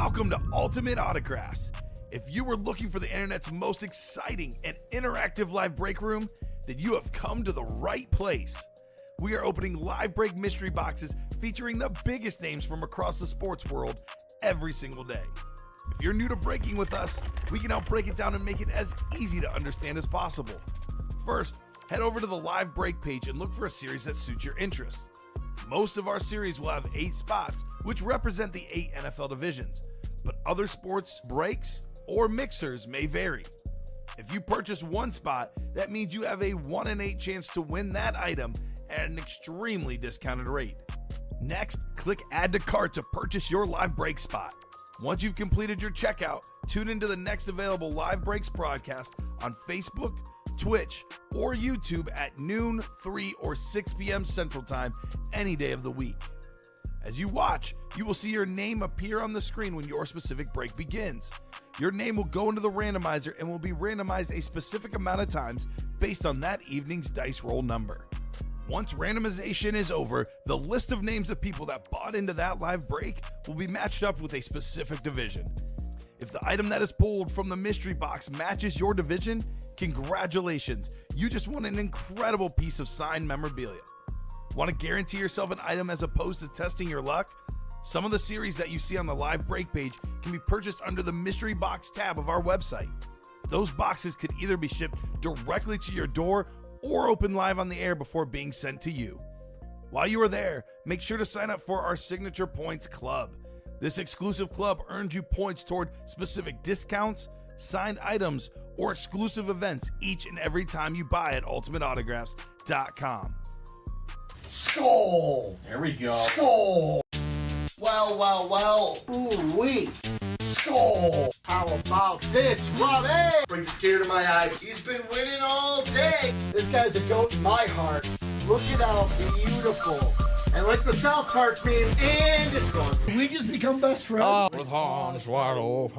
Welcome to Ultimate Autographs. If you were looking for the internet's most exciting and interactive live break room, then you have come to the right place. We are opening live break mystery boxes featuring the biggest names from across the sports world every single day. If you're new to breaking with us, we can help break it down and make it as easy to understand as possible. First, head over to the live break page and look for a series that suits your interests. Most of our series will have 8 spots, which represent the 8 NFL divisions, but other sports breaks or mixers may vary. If you purchase one spot, that means you have a 1 in 8 chance to win that item at an extremely discounted rate. Next, click Add to Cart to purchase your live break spot. Once you've completed your checkout, tune into the next available live breaks broadcast on Facebook, Twitch, or YouTube at noon, 3, or 6 p.m. Central Time any day of the week. As you watch, you will see your name appear on the screen when your specific break begins. Your name will go into the randomizer and will be randomized a specific amount of times based on that evening's dice roll number. Once randomization is over, the list of names of people that bought into that live break will be matched up with a specific division. If the item that is pulled from the mystery box matches your division, congratulations, you just won an incredible piece of signed memorabilia. Want to guarantee yourself an item as opposed to testing your luck? Some of the series that you see on the live break page can be purchased under the mystery box tab of our website. Those boxes could either be shipped directly to your door or open live on the air before being sent to you. While you are there, make sure to sign up for our Signature Points Club. This exclusive club earns you points toward specific discounts, signed items, or exclusive events each and every time you buy at ultimateautographs.com. Skull! There we go. Skull! Well. Ooh-wee. Skull! How about this, Robbie? Brings a tear to my eye. He's been winning all day. This guy's a goat in my heart. Look at how beautiful. And like the South Park meme, and it's gone. We just become best friends. With Hans Waddle.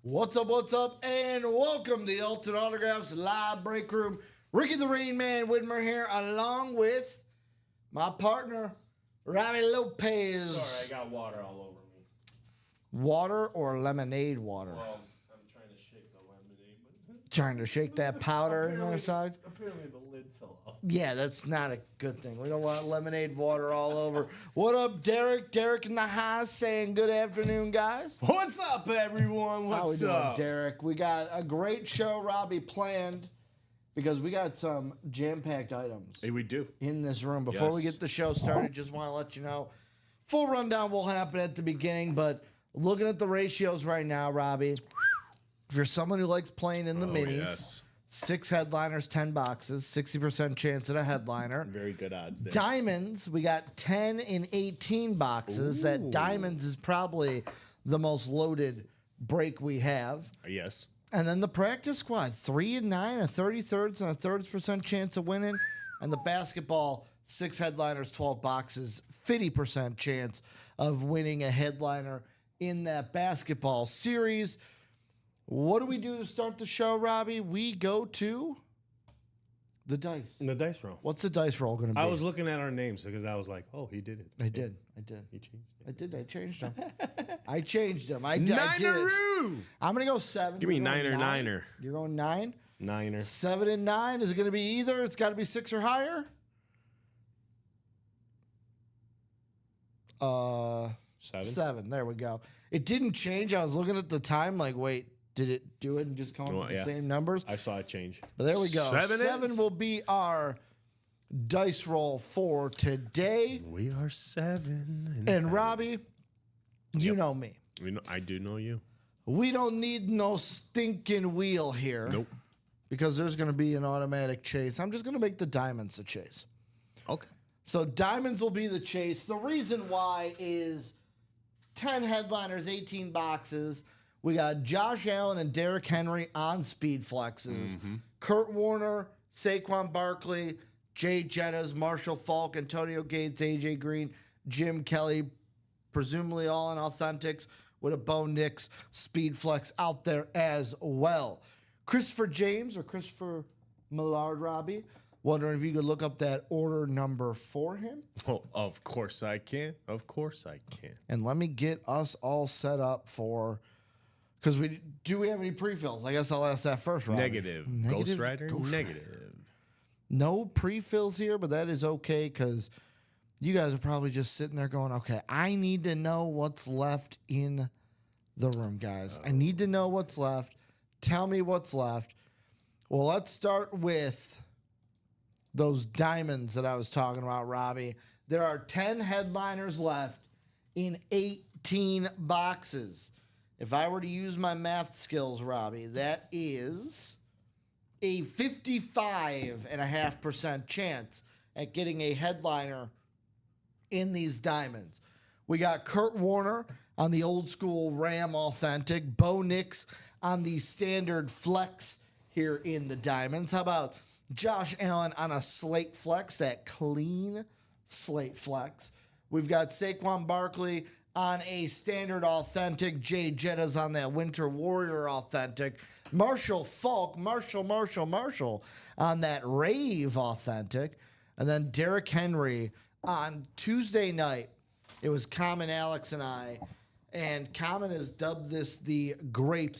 What's up, and welcome to the Ultimate Autographs Live Break Room. Ricky the Rain Man Whitmer here, along with my partner, Robbie Lopez. Sorry, I got water all over me. Water or lemonade water? Well, I'm trying to shake the lemonade. But Trying to shake that powder in the side? Apparently the lid fell off. Yeah, that's not a good thing. We don't want lemonade water all over. What up, Derek? Derek in the house saying good afternoon, guys. What's up, everyone? How we What's doing, up? Derek? We got a great show, Robbie, planned because we got some jam-packed items Hey, we do. in this room. Before we Yes. get the show started, just want to let you know, full rundown will happen at the beginning, but looking at the ratios right now, Robbie, if you're someone who likes playing in the minis, Yes. 6 headliners, 10 boxes, 60% chance at a headliner. Very good odds there. Diamonds, we got 10 and 18 boxes. That Diamonds is probably the most loaded break we have. Yes. And then the practice squad, 3 and 9, a 33rds and a 30% chance of winning. And the basketball, 6 headliners, 12 boxes, 50% chance of winning a headliner in that basketball series. What do we do to start the show, Robbie? We go to the dice. The dice roll. What's the dice roll going to be? I was looking at our names because I was like, oh, he did it. I did. He changed it. I changed them. I changed them. I did. Niner-oo! I'm going to go 7. Give me You're going niner, 9. niner. You're going 9? Niner. 7 and 9. Is it going to be either? It's got to be 6 or higher? 7. 7. There we go. It didn't change. I was looking at the time like, wait, did it do it and just come up with the same numbers? I saw it change. But there we go. 7 is. will be our dice roll for today. We are 7. And Robbie, you know me. I do know you. We don't need no stinking wheel here. Nope. Because there's going to be an automatic chase. I'm just going to make the diamonds a chase. Okay. So diamonds will be the chase. The reason why is 10 headliners, 18 boxes. We got Josh Allen and Derrick Henry on speed flexes. Kurt Warner, Saquon Barkley, Jay Jettas, Marshall Falk, Antonio Gates, AJ Green, Jim Kelly, presumably all in authentics with a Bo Nix speed flex out there as well. Christopher James or Christopher Millard, Robbie, Wondering if you could look up that order number for him. Oh, of course I can. Of course I can. And let me get us all set up for, because we have any pre-fills? I guess I'll ask that first, Robbie. Negative. Ghost Rider? Negative. No pre-fills here, but that is okay because you guys are probably just sitting there going, okay, I need to know what's left in the room, guys. I need to know what's left. Tell me what's left. Well, let's start with those diamonds that I was talking about, Robbie. There are 10 headliners left in 18 boxes. If I were to use my math skills, Robbie, that is a 55.5% chance at getting a headliner in these diamonds. We got Kurt Warner on the old school Ram Authentic, Bo Nix on the standard Flex here in the diamonds. How about Josh Allen on a Slate Flex, that clean Slate Flex? We've got Saquon Barkley on a standard Authentic. Jay Jettas on that Winter Warrior Authentic. Marshall Falk, Marshall on that Rave Authentic. And then Derrick Henry on Tuesday night. It was Common, Alex, and I. And Common has dubbed this the Grape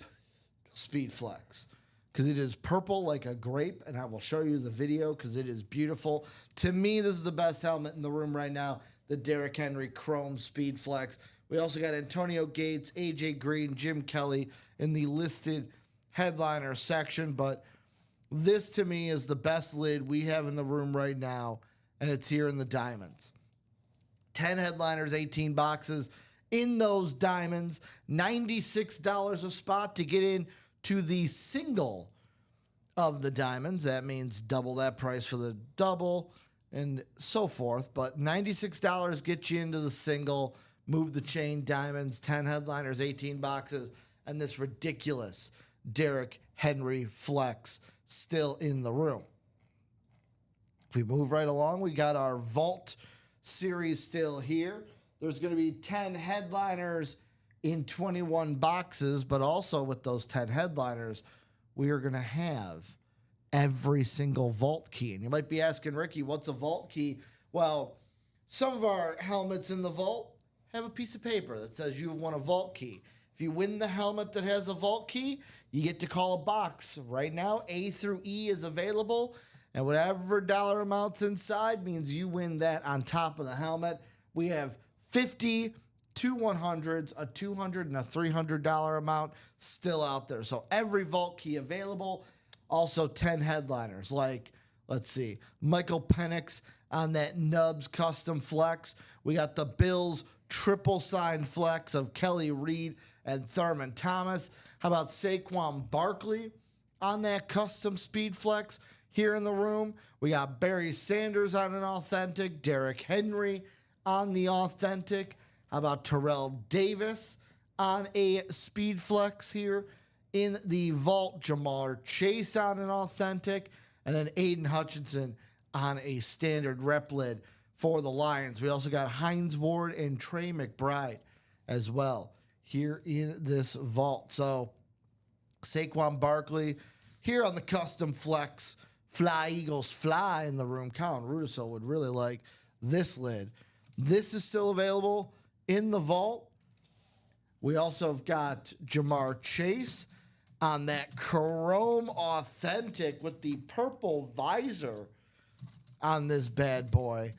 Speed Flex because it is purple like a grape. And I will show you the video because it is beautiful. To me, this is the best helmet in the room right now, the Derrick Henry Chrome Speed Flex. We also got Antonio Gates, AJ Green, Jim Kelly in the listed headliner section. But this, to me, is the best lid we have in the room right now, and it's here in the diamonds. 10 headliners, 18 boxes in those diamonds. $96 a spot to get in to the single of the diamonds. That means double that price for the double and so forth. But $96 gets you into the single. Move the chain diamonds, 10 headliners, 18 boxes, and this ridiculous Derrick Henry Flex still in the room. If we move right along, we got our Vault series still here. There's going to be 10 headliners in 21 boxes, but also with those 10 headliners, we are going to have every single vault key. And you might be asking, Ricky, what's a vault key? Well, some of our helmets in the vault have a piece of paper that says you've won a vault key. If you win the helmet that has a vault key, you get to call a box. Right now, A through E is available, and whatever dollar amount's inside means you win that on top of the helmet. We have 50 to 100s, a $200 and a $300 amount still out there. So every vault key available. Also 10 headliners like, let's see, Michael Penix on that Nubs Custom Flex. We got the Bills triple sign flex of Kelly Reed and Thurman Thomas. How about Saquon Barkley on that custom speed flex here in the room? We got Barry Sanders on an authentic, Derrick Henry on the authentic. How about Terrell Davis on a speed flex here in the vault? Jamar Chase on an authentic, and then Aiden Hutchinson on a standard rep lid for the Lions. We also got Hines Ward and Trey McBride as well here in this vault. So Saquon Barkley here on the custom flex. Fly Eagles fly in the room. Colin Rudisil would really like this lid. This is still available in the vault. We also have got Jamar Chase on that Chrome Authentic with the purple visor on this bad boy.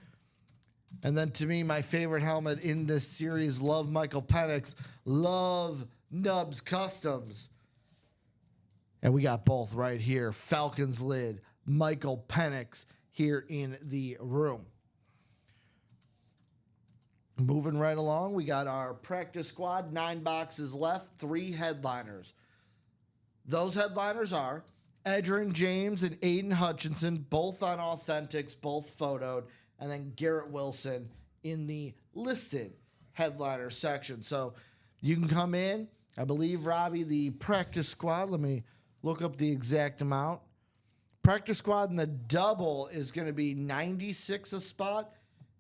And then to me, my favorite helmet in this series, love Michael Penix, love Nubs Customs. And we got both right here. Falcons lid, Michael Penix here in the room. Moving right along, we got our practice squad, 9 boxes left, 3 headliners. Those headliners are Edgerrin James and Aiden Hutchinson, both on authentics, both photoed, and then Garrett Wilson in the listed headliner section. So you can come in. I believe, Robbie, the practice squad, let me look up the exact amount. Practice squad in the double is going to be $96 a spot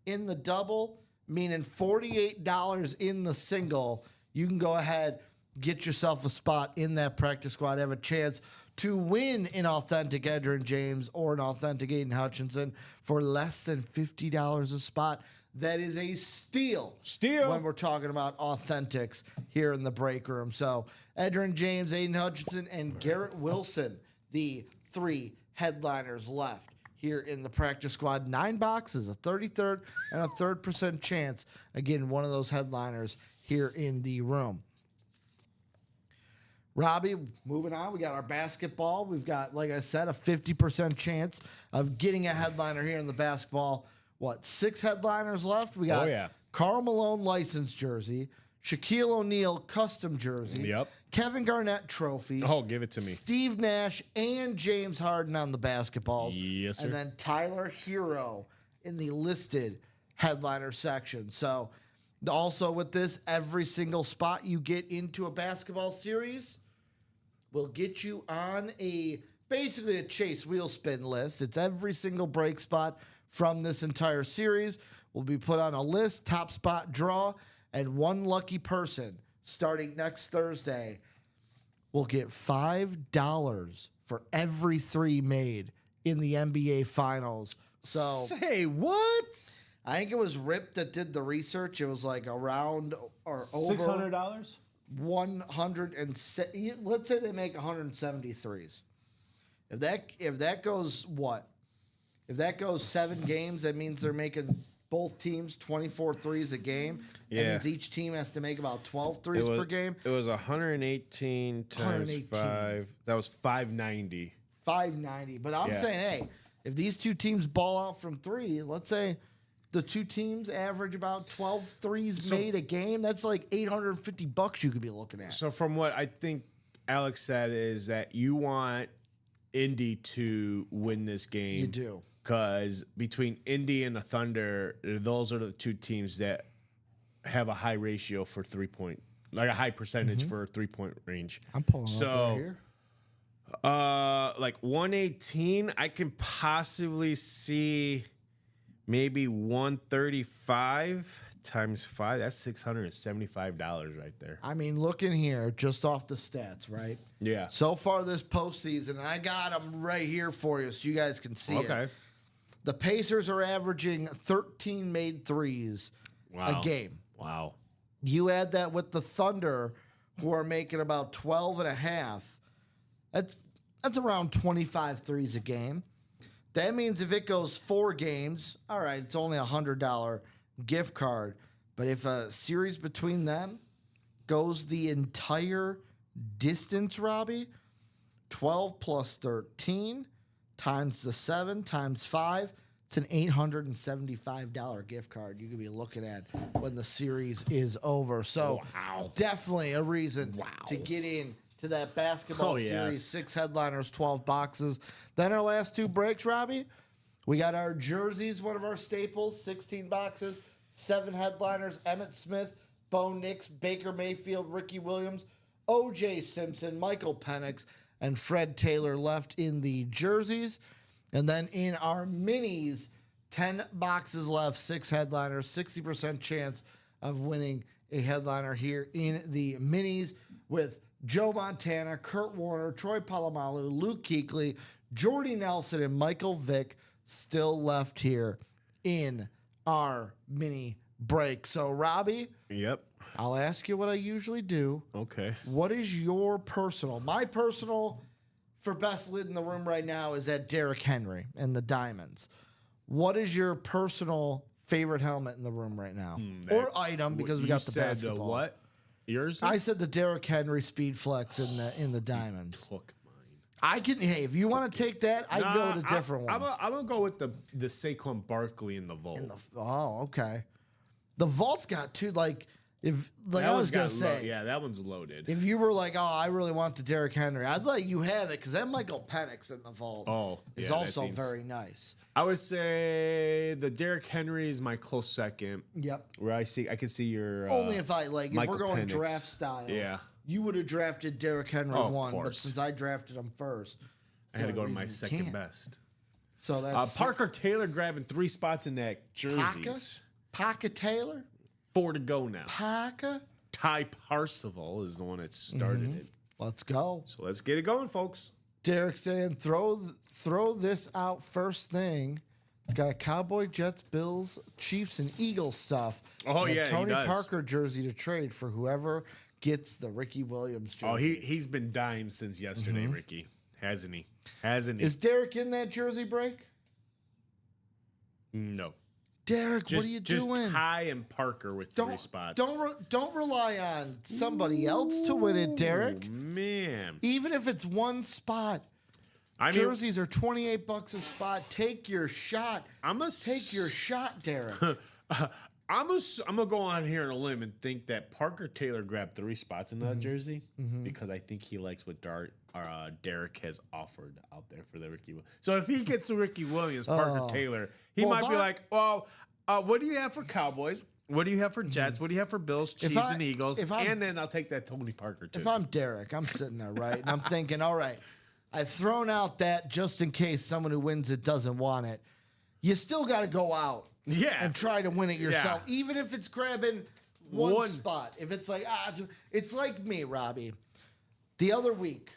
in the double, meaning $48 in the single. You can go ahead, get yourself a spot in that practice squad. Have a chance to win an authentic Edgerrin James or an authentic Aiden Hutchinson for less than $50 a spot. That is a steal. When we're talking about authentics here in the break room. So Edgerrin James, Aiden Hutchinson, and Garrett Wilson, the 3 headliners left here in the practice squad. 9 boxes, a 33rd and a 3rd% chance. Again, one of those headliners here in the room. Robbie, moving on, we got our basketball. We've got, like I said, a 50% chance of getting a headliner here in the basketball. 6 headliners left? We got Karl Malone licensed jersey, Shaquille O'Neal custom jersey, Kevin Garnett trophy. Oh, give it to me. Steve Nash and James Harden on the basketballs. Yes, sir. And then Tyler Hero in the listed headliner section. So also with this, every single spot you get into a basketball series will get you on basically a Chase wheel spin list. It's every single break spot from this entire series will be put on a list, top spot draw, and one lucky person starting next Thursday will get $5 for every 3 made in the NBA Finals. So say what? I think it was Rip that did the research. It was like around or over $600. 100 and let's say they make 173s. If that goes If that goes 7 games, that means they're making both teams 24 threes a game. Yeah. That means each team has to make about 12 threes per game. It was 118 times 5. That was 590. 590. But I'm saying, hey, if these 2 teams ball out from 3, let's say the 2 teams average about 12 threes made a game. That's like $850 you could be looking at. So from what I think Alex said is that you want Indy to win this game. You do. Because between Indy and the Thunder, those are the 2 teams that have a high ratio for 3-point, like a high percentage for 3-point range. I'm pulling up right here. Like 118, I can possibly see maybe 135 times 5. That's $675 right there. I mean, looking here, just off the stats, right? Yeah. So far this postseason, I got them right here for you so you guys can see it. The Pacers are averaging 13 made threes a game. Wow. You add that with the Thunder, who are making about 12 and a half. That's around 25 threes a game. That means if it goes 4 games, all right, it's only a $100 gift card. But if a series between them goes the entire distance, Robbie, 12 plus 13 times the 7 times 5, it's an $875 gift card you could be looking at when the series is over. So definitely a reason to get in to that basketball series. 6 headliners, 12 boxes. Then our last 2 breaks, Robbie, we got our jerseys, one of our staples, 16 boxes, 7 headliners, Emmitt Smith, Bo Nix, Baker Mayfield, Ricky Williams, O.J. Simpson, Michael Penix, and Fred Taylor left in the jerseys. And then in our minis, 10 boxes left, 6 headliners, 60% chance of winning a headliner here in the minis with Joe Montana, Kurt Warner, Troy Polamalu, Luke Kuechly, Jordy Nelson, and Michael Vick still left here in our mini break. So, Robbie, I'll ask you what I usually do. Okay. What is my personal for best lid in the room right now is that Derrick Henry and the Diamonds. What is your personal favorite helmet in the room right now? Or item, because we got the basketball. What? Yours? I said the Derrick Henry Speed Flex in the Diamonds. Took mine. I can. Hey, if you want to take that, I'd go with a different one. I'm gonna go with the Saquon Barkley in the Vault. Okay. The Vault's got 2 I was gonna say. That one's loaded. If you were like, oh, I really want the Derrick Henry, I'd let you have it because that Michael Penix in the Vault is also very nice. I would say the Derrick Henry is my close second. Yep. Where I can see your only if we're going Penix. draft style. Yeah. You would have drafted Derrick Henry of 1, but course. since I drafted him first, I had to go to my second best. So that's Parker Taylor grabbing 3 spots in that jerseys. Parker Taylor? 4 to go now. Parker Ty Parsival is the one that started it. Let's go. So let's get it going, folks. Derek saying throw this out first thing. It's got a Cowboy, Jets, Bills, Chiefs, and Eagles stuff. Oh, and a yeah, he Tony does. Parker jersey to trade for whoever gets the Ricky Williams jersey. Oh, he's been dying since yesterday, Ricky. Hasn't he? Hasn't he? Is Derek in that jersey break? No. Derek, what are you just doing? Ty and Parker with 3 spots. Don't rely on somebody else to win it, Derek. Oh, man. Even if it's one spot. I mean, Jerseys are $28 a spot. Take your shot. Take your shot, Derek. I'm gonna go on here on a limb and think that Parker Taylor grabbed 3 spots in that jersey because I think he likes what Derek has offered out there for the Ricky. So if he gets the Ricky Williams, Parker Taylor, he Well, might be like, well, what do you have for Cowboys? What do you have for Jets? What do you have for Bills, Chiefs, and Eagles? And then I'll take that Tony Parker too. If I'm Derek, I'm sitting there, right? And I'm thinking, all right, I've thrown out that just in case someone who wins it doesn't want it. You still got to go out and try to win it yourself, even if it's grabbing one spot. If it's like, it's like me, Robbie. The other week,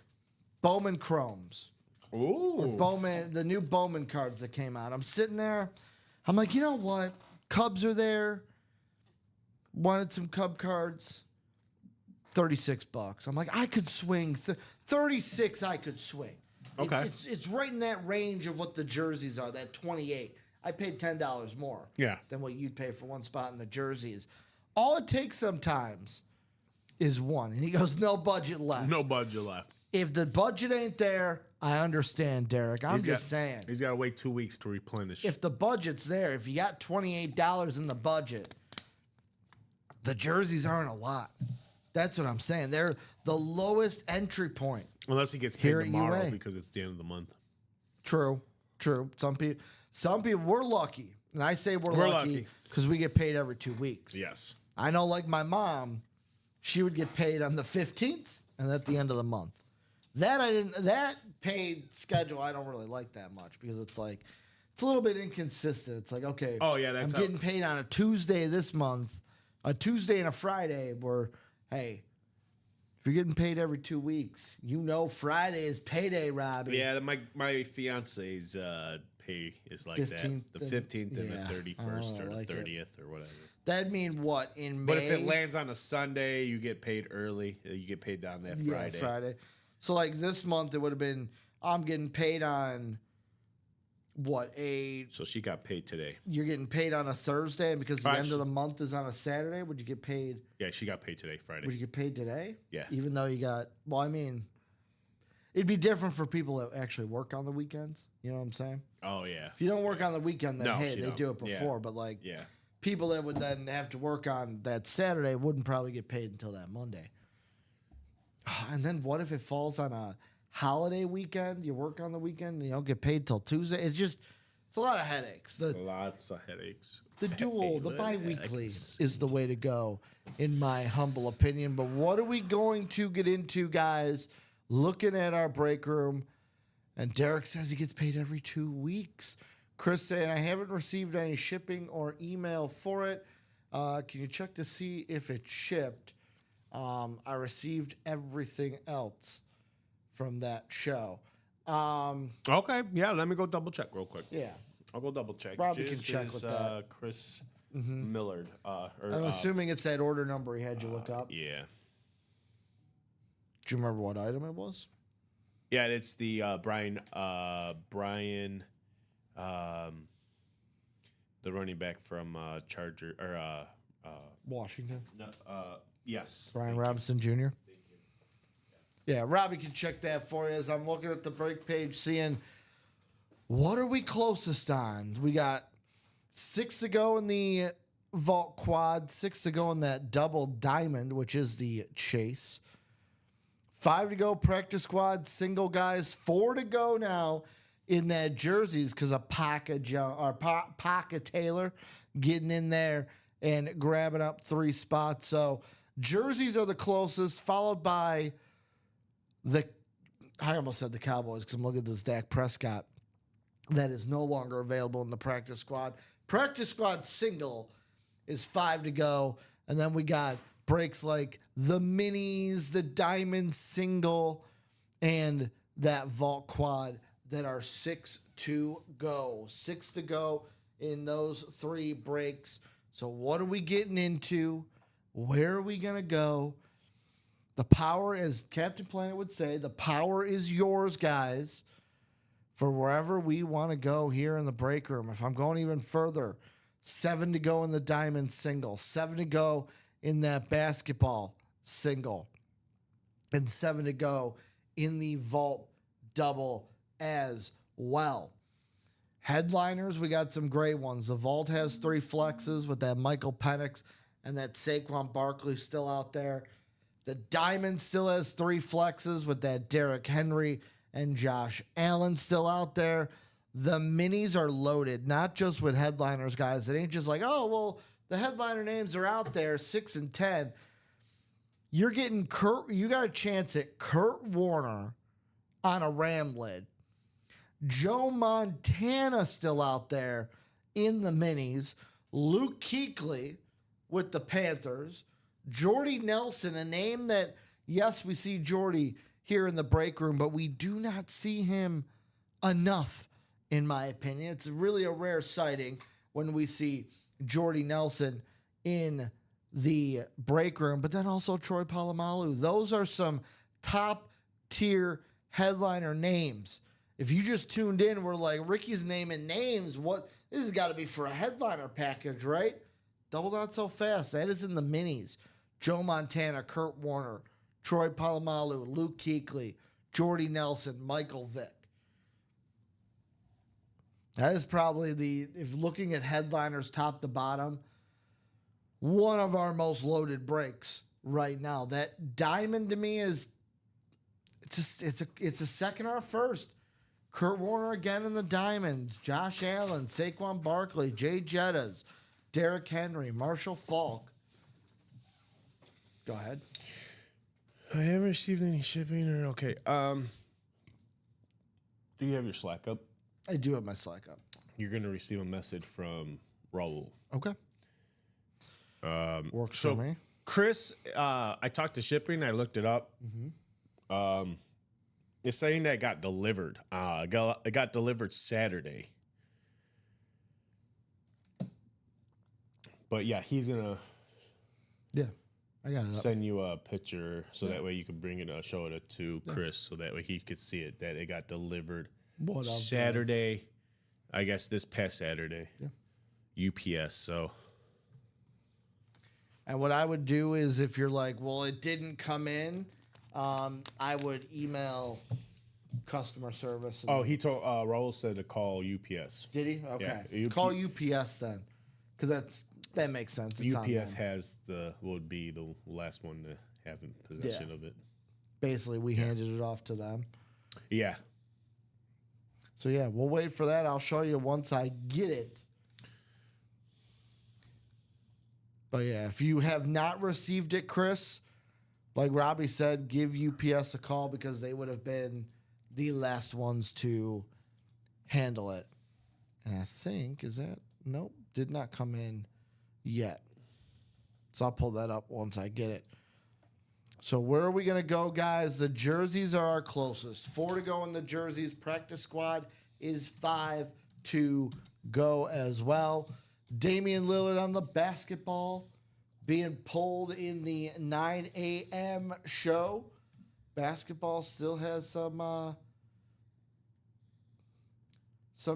Bowman Chromes. Ooh. Bowman, the new Bowman cards that came out. I'm sitting there. I'm like, you know what? Cubs are there. Wanted some Cub cards. $36. I'm like, I could swing 36. I could swing. Okay. It's right in that range of what the jerseys are. That 28. I paid $10 more. Than what you'd pay for one spot in the jerseys. All it takes sometimes is one. And he goes, no budget left. No budget left. If the budget ain't there, I understand, Derek. I'm just saying. He's got to wait 2 weeks to replenish. If the budget's there, if you got $28 in the budget, the jerseys aren't a lot. That's what I'm saying. They're the lowest entry point. Unless he gets paid tomorrow because it's the end of the month. True. Some people, we're lucky. And I say we're lucky because we get paid every 2 weeks. Yes. I know, like my mom, she would get paid on the 15th and at the end of the month. That paid schedule, I don't really like that much because it's like, it's a little bit inconsistent. It's like, okay, I'm getting paid on a Tuesday this month, a Tuesday and a Friday where, hey, if you're getting paid every 2 weeks, you know Friday is payday, Robbie. Yeah, my fiance's pay is like 15th that. The 15th and the 31st or the 30th or whatever. That'd mean what, in May? But if it lands on a Sunday, you get paid early. You get paid on that Friday. Yeah, Friday. So like this month, it would have been, I'm getting paid on what, So she got paid today. You're getting paid on a Thursday, and because the end of the month is on a Saturday, would you get paid? Yeah, she got paid today, Friday. Would you get paid today? Yeah. Even though you got, well, I mean, it'd be different for people that actually work on the weekends. You know what I'm saying? Oh, yeah. If you don't work on the weekend, then No, hey, she they don't. do it before. Yeah. But like, Yeah. people that would then have to work on that Saturday wouldn't probably get paid until that Monday. And then what if it falls on a holiday weekend? You work on the weekend and you don't get paid till Tuesday. It's a lot of headaches. Lots of headaches. The bi-weekly is the way to go, in my humble opinion. But what are we going to get into, guys? Looking at our break room, and Derek says he gets paid every 2 weeks. Chris saying, I haven't received any shipping or email for it. Can you check to see if it shipped? I received everything else from that show. Okay, yeah, let me go double check real quick. Yeah. I'll go double check. Robbie can check with that. Chris Millard. I'm assuming it's that order number he had you look up. Yeah. Do you remember what item it was? Yeah, it's the Brian, the running back from Charger or Washington. no, yes, Brian Robinson Jr. Yeah, Robbie can check that for you as I'm looking at the break page, seeing what are we closest on. We got 6 to go in the vault quad, 6 to go in that double diamond, which is the chase. 5 to go practice squad, single guys. 4 to go now in that jerseys because of Paca Taylor getting in there and grabbing up 3 spots. So jerseys are the closest, followed by I almost said the Cowboys because I'm looking at this Dak Prescott that is no longer available in the practice squad. Practice squad single is 5 to go. And then we got breaks like the minis, the diamond single, and that vault quad that are 6 to go. 6 to go in those 3 breaks. So what are we getting into? Where are we going to go? The power, as Captain Planet would say, the power is yours, guys, for wherever we want to go here in the break room. If I'm going even further, 7 to go in the diamond single, 7 to go in that basketball single, and 7 to go in the vault double as well. Headliners, we got some great ones. The vault has 3 flexes with that Michael Penix and that Saquon Barkley still out there. The diamond still has 3 flexes with that Derrick Henry and Josh Allen still out there. The minis are loaded, not just with headliners, guys. It ain't just like, oh, well, the headliner names are out there, 6 and 10. You're getting you got a chance at Kurt Warner on a Ram lid. Joe Montana still out there in the minis. Luke Kuechly with the Panthers. Jordy Nelson, a name that, yes, we see Jordy here in the break room, but we do not see him enough, in my opinion. It's really a rare sighting when we see Jordy Nelson in the break room, but then also Troy Polamalu. Those are some top-tier headliner names. If you just tuned in, we're like, Ricky's naming names. What? This has got to be for a headliner package, right? Double not so fast. That is in the minis. Joe Montana, Kurt Warner, Troy Polamalu, Luke Kuechly, Jordy Nelson, Michael Vick. That is probably if looking at headliners top to bottom, one of our most loaded breaks right now. That diamond to me is it's a second or a first. Kurt Warner again in the diamonds. Josh Allen, Saquon Barkley, Jay Jettas, Derrick Henry, Marshall Faulk. Go ahead. I haven't received any shipping or okay. Do you have your Slack up? I do have my Slack up. You're gonna receive a message from Raul. Okay. Works so for me. Chris, I talked to shipping. I looked it up. It's saying that it got delivered. It got delivered Saturday. But yeah, he's gonna I got it up. send you a picture so that way you can bring it, show it to Chris, so that way he could see it that it got delivered Saturday. I guess this past Saturday. Yeah. UPS. So. And what I would do is, if you're like, well, it didn't come in, I would email customer service. Oh, he told Raul said to call UPS. Did he? Okay. Yeah, Call UPS then, because that makes sense. It's UPS has would be the last one to have in possession of it. Basically, we handed it off to them. Yeah. So yeah, we'll wait for that. I'll show you once I get it. But yeah, if you have not received it, Chris, like Robbie said, give UPS a call because they would have been the last ones to handle it. And I think, nope, did not come in yet. So I'll pull that up once I get it. So where are we going to go, guys? The jerseys are our closest. 4 to go in the jerseys. Practice squad is 5 to go as well. Damian Lillard on the basketball being pulled in the 9 a.m. show. Basketball still has some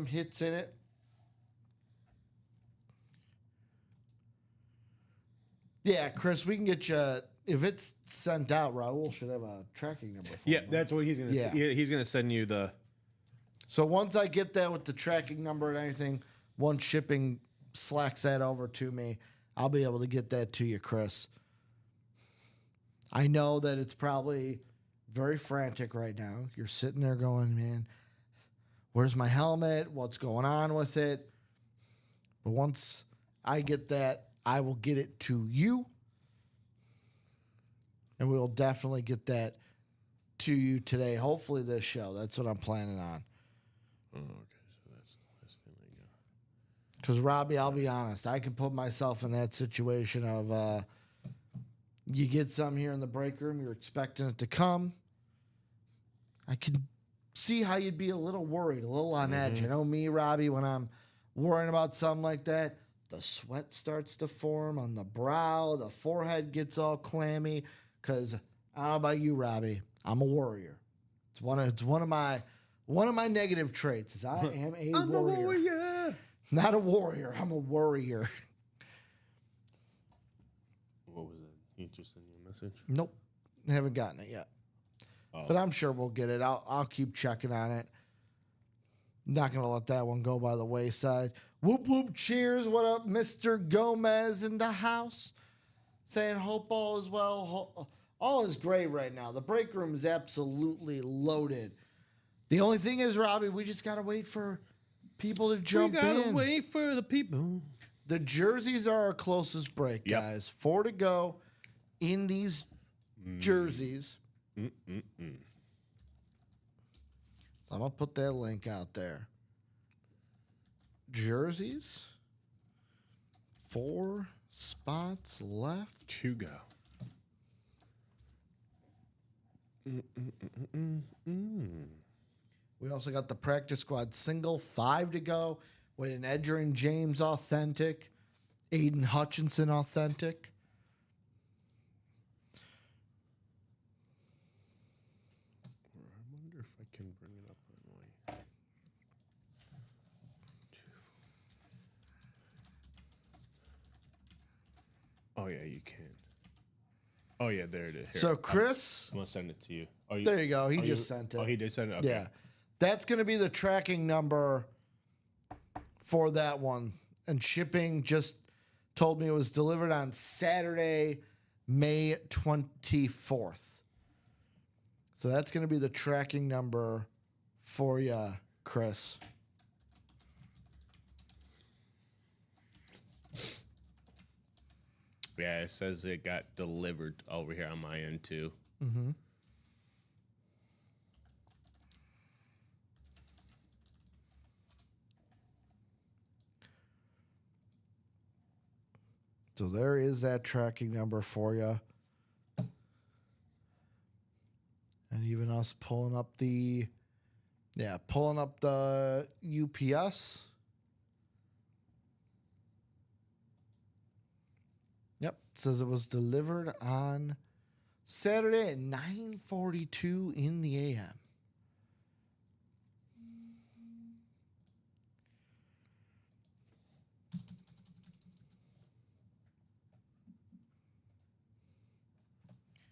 hits in it. Yeah, Chris, we can get you. If it's sent out, Raul should have a tracking number for Yeah, him, right? that's what he's gonna. Yeah. He's gonna send you the. So once I get that with the tracking number and anything, once shipping slacks that over to me, I'll be able to get that to you, Chris. I know that it's probably very frantic right now. You're sitting there going, man, where's my helmet? What's going on with it? But once I get that, I will get it to you. And we will definitely get that to you today. Hopefully this show. That's what I'm planning on. Oh, okay, so that's the last thing I got. Because, Robbie, I'll be honest, I can put myself in that situation of You get some here in the break room. You're expecting it to come. I can see how you'd be a little worried, a little on edge. You know me, Robbie, when I'm worrying about something like that, the sweat starts to form on the brow. The forehead gets all clammy. Because I don't know about you, Robbie. I'm a worrier. It's one of my negative traits. Is I am a I'm warrior. a warrior. Not a warrior. I'm a worrier. What was it? He just sent you a message? Nope, haven't gotten it yet. Oh. But I'm sure we'll get it. I'll keep checking on it. Not gonna let that one go by the wayside. Whoop whoop! Cheers! What up, Mr. Gomez in the house? Saying hope all is well. All is great right now. The break room is absolutely loaded. The only thing is, Robbie, we just gotta wait for people to jump in. We gotta wait for the people. The jerseys are our closest break, Yep. guys. 4 to go in these jerseys. So I'm going to put that link out there. Jerseys. 4 spots left. To go. We also got the practice squad single, 5 to go. With an Edgerrin James authentic. Aiden Hutchinson authentic. I wonder if I can bring it up on my. Oh yeah, you can. Oh yeah, there it is. Here, So Chris, I'm gonna send it to you. Oh, there you go. He oh, just sent it. Oh, he did send it. Okay. Yeah. That's going to be the tracking number for that one. And shipping just told me it was delivered on Saturday, May 24th. So that's going to be the tracking number for you, Chris. Yeah, it says it got delivered over here on my end too. Mm-hmm. So there is that tracking number for you. And even us pulling up the UPS. Yep, says it was delivered on Saturday at 9:42 in the AM.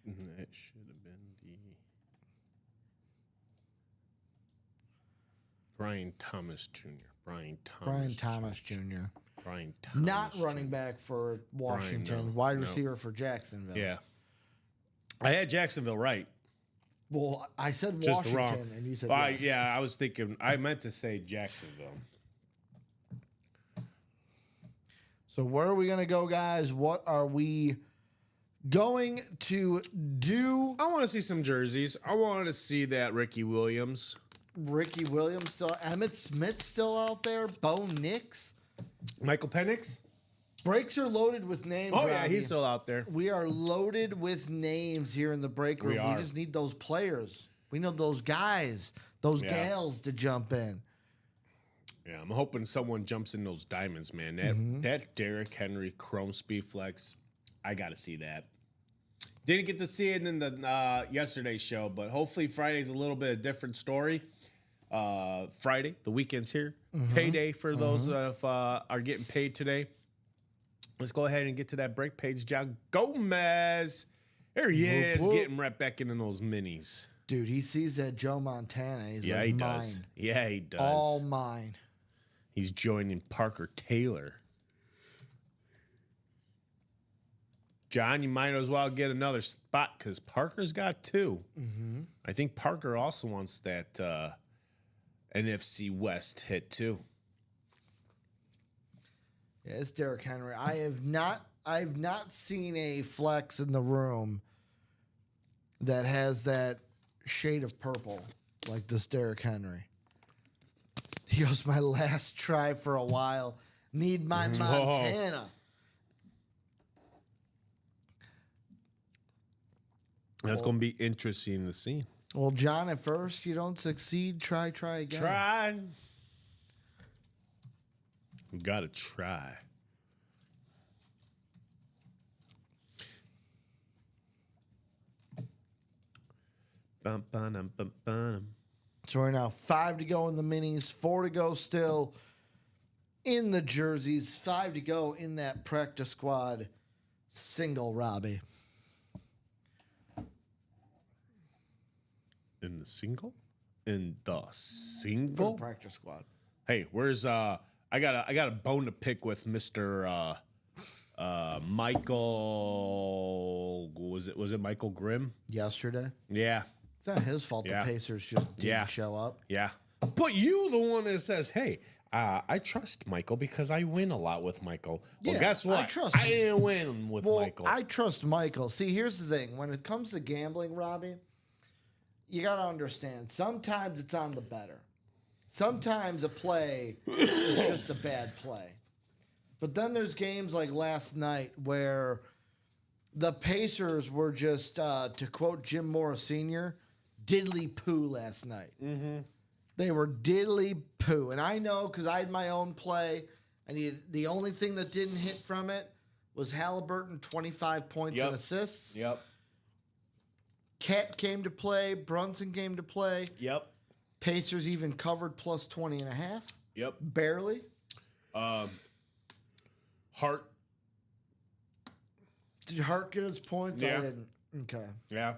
It should have been the Brian Thomas Jr. Brian Thomas Jr. Brian Thomas Not running Jr. back for Washington, no, wide no. receiver for Jacksonville. Yeah. I had Jacksonville right. Well, I said Just Washington, wrong. and you said But yes. yeah, I was thinking, I meant to say Jacksonville. So where are we going to go, guys? What are we going to do? I want to see some jerseys. I wanted to see that Ricky Williams. Ricky Williams still, Emmett Smith still out there, Bo Nix. Michael Penix. Breaks are loaded with names. Oh, yeah, Robbie. he's still out there. We are loaded with names here in the break room. We We are. just need those players. We need those guys, those Yeah. gals to jump in. Yeah, I'm hoping someone jumps in those diamonds, man. That Derrick Henry Chrome Speed Flex, I got to see that. Didn't get to see it in the yesterday's show, but hopefully Friday's a little bit of a different story. Friday, the weekend's here. Payday for those that are getting paid today. Let's go ahead and get to that break page. John Gomez. There he is, whoop. getting right back into those minis. Dude, he sees that Joe Montana. He's Yeah, like, he mine. does. Yeah, he does. All mine. He's joining Parker Taylor. John, you might as well get another spot because Parker's got 2. I think Parker also wants that NFC West hit too. Yeah, it's Derrick Henry. I've not seen a flex in the room that has that shade of purple like this Derrick Henry. He goes, my last try for a while. Need my Montana. That's going to be interesting to see. Well, John, at first you don't succeed, try again. Try. We got to try. Bum, ba-dum, bum, ba-dum. So right now, 5 to go in the minis, 4 to go still in the jerseys, 5 to go in that practice squad single, Robbie. In the single? In the For the single? practice squad. Hey, where's I got a bone to pick with Mr. Michael. Was it Michael Grimm? Yesterday. Yeah. It's not his fault Yeah. the Pacers just didn't Yeah. show up. Yeah. But you the one that says, hey, I trust Michael because I win a lot with Michael. Well, Yeah, guess what? I trust him. didn't win with Well, Michael. I trust Michael. See, here's the thing. When it comes to gambling, Robbie, you got to understand. Sometimes it's on the better. Sometimes a play is just a bad play. But then there's games like last night where the Pacers were just, to quote Jim Morris Sr., diddly poo last night. Mm-hmm. They were diddly poo. And I know because I had my own play, and the only thing that didn't hit from it was Halliburton, 25 points and assists. Yep. Cat came to play. Brunson came to play. Yep. Pacers even covered plus 20.5. Yep. Barely. Hart. Did Hart get his points? Yeah. I didn't. Okay. Yeah.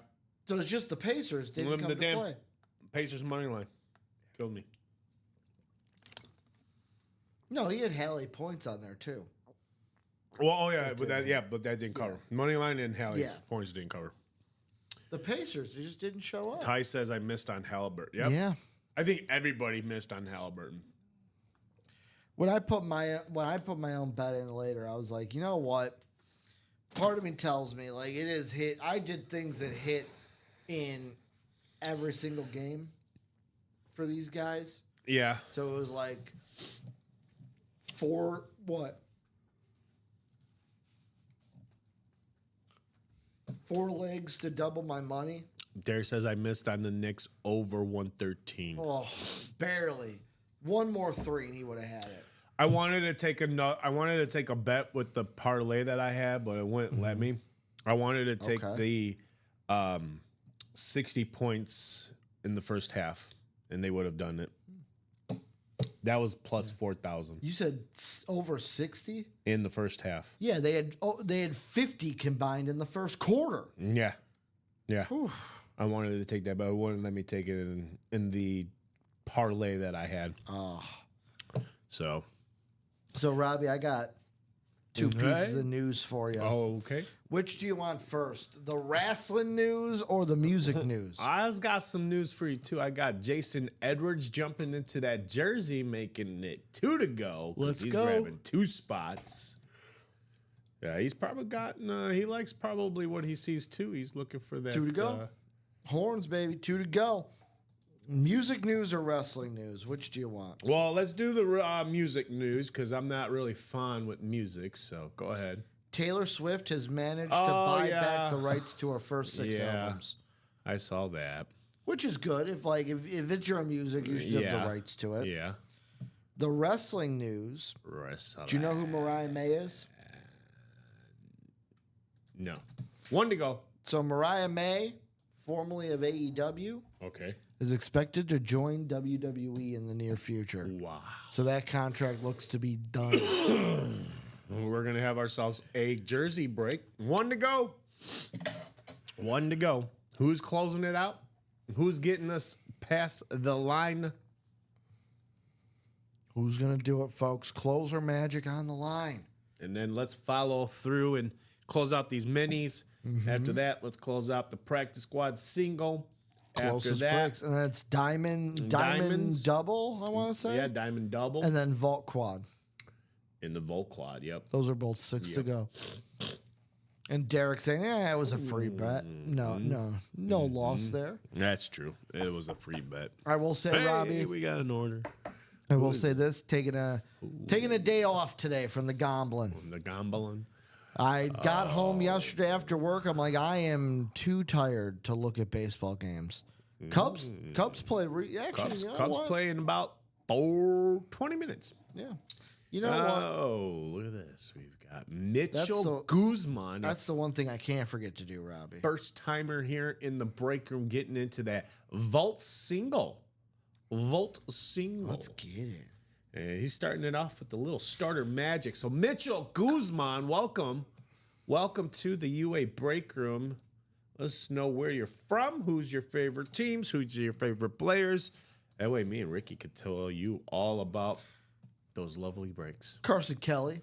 So it's just the Pacers didn't Limit come the to damn- play. Pacers money line. Killed me. No, he had Hallie points on there too. Well, oh yeah, but that didn't cover. Money line and Hallie Yeah. points didn't cover. The Pacers, they just didn't show up. Ty says I missed on Halliburton. Yep. Yeah. I think everybody missed on Halliburton. When I put my own bet in later, I was like, you know what? Part of me tells me like it is hit. I did things that hit in every single game for these guys. Yeah. So it was like 4 legs to double my money. Derek says I missed on the Knicks over 113. Oh, barely. One more 3 and he would have had it. I wanted to take a bet with the parlay that I had, but it wouldn't let me. I wanted to take Okay. the 60 points in the first half, and they would have done it. That was plus 4,000 You said over 60? in the first half. Yeah, they had 50 combined in the first quarter. Yeah. Yeah. Whew. I wanted to take that, but it wouldn't let me take it in the parlay that I had. Oh. So, Robbie, I got 2 Okay. pieces of news for you. okay. Which do you want first? The wrestling news or the music news? I've got some news for you too. I got Jason Edwards jumping into that jersey, making it 2 to go. 'Cause Let's he's go. grabbing 2 spots. Yeah, he's probably gotten. He likes probably what he sees too. He's looking for that 2 to go. Horns, baby. 2 to go. Music news or wrestling news? Which do you want? Well, let's do the music news because I'm not really fond with music. So go ahead. Taylor Swift has managed to Oh, buy yeah. back the rights to her first 6 Yeah. albums. I saw that. Which is good. If it's your music, you should have Yeah. the rights to it. Yeah. The wrestling news. Wrestling. Do you know who Mariah May is? No. 1 to go. So Mariah May, formerly of AEW, Okay. is expected to join WWE in the near future. Wow. So that contract looks to be done. We're going to have ourselves a jersey break. 1 to go. 1 to go. Who's closing it out? Who's getting us past the line? Who's going to do it, folks? Closer magic on the line. And then let's follow through and close out these minis. After that, let's close out the practice squad single. After Closest that, breaks. And that's Diamond Diamonds. Double, I want to say. yeah, diamond double And then Vault Quad. in the Volt Quad. Yep. Those are both 6 to go. And Derek saying, yeah, it was a free bet. No loss there. That's true. It was a free bet. I will say, Hey, Robbie, we got an order. I will say this, taking a day off today from the gambling. The gambling. I got home yesterday after work. I'm like, I am too tired to look at baseball games. Cubs play. Actually, you know Cubs what? play in about 20 minutes. Yeah. You know what? Oh, look at this. We've got Mitchell the- Guzman, a That's the one thing I can't forget to do, Robbie. first timer here in the break room, getting into that vault single. Let's get it. And he's starting it off with the little starter magic. So Mitchell Guzman, welcome. Welcome to the UA break room. Let us know where you're from, who's your favorite teams, who's your favorite players. That way me and Ricky could tell you all about those lovely breaks. Carson Kelly,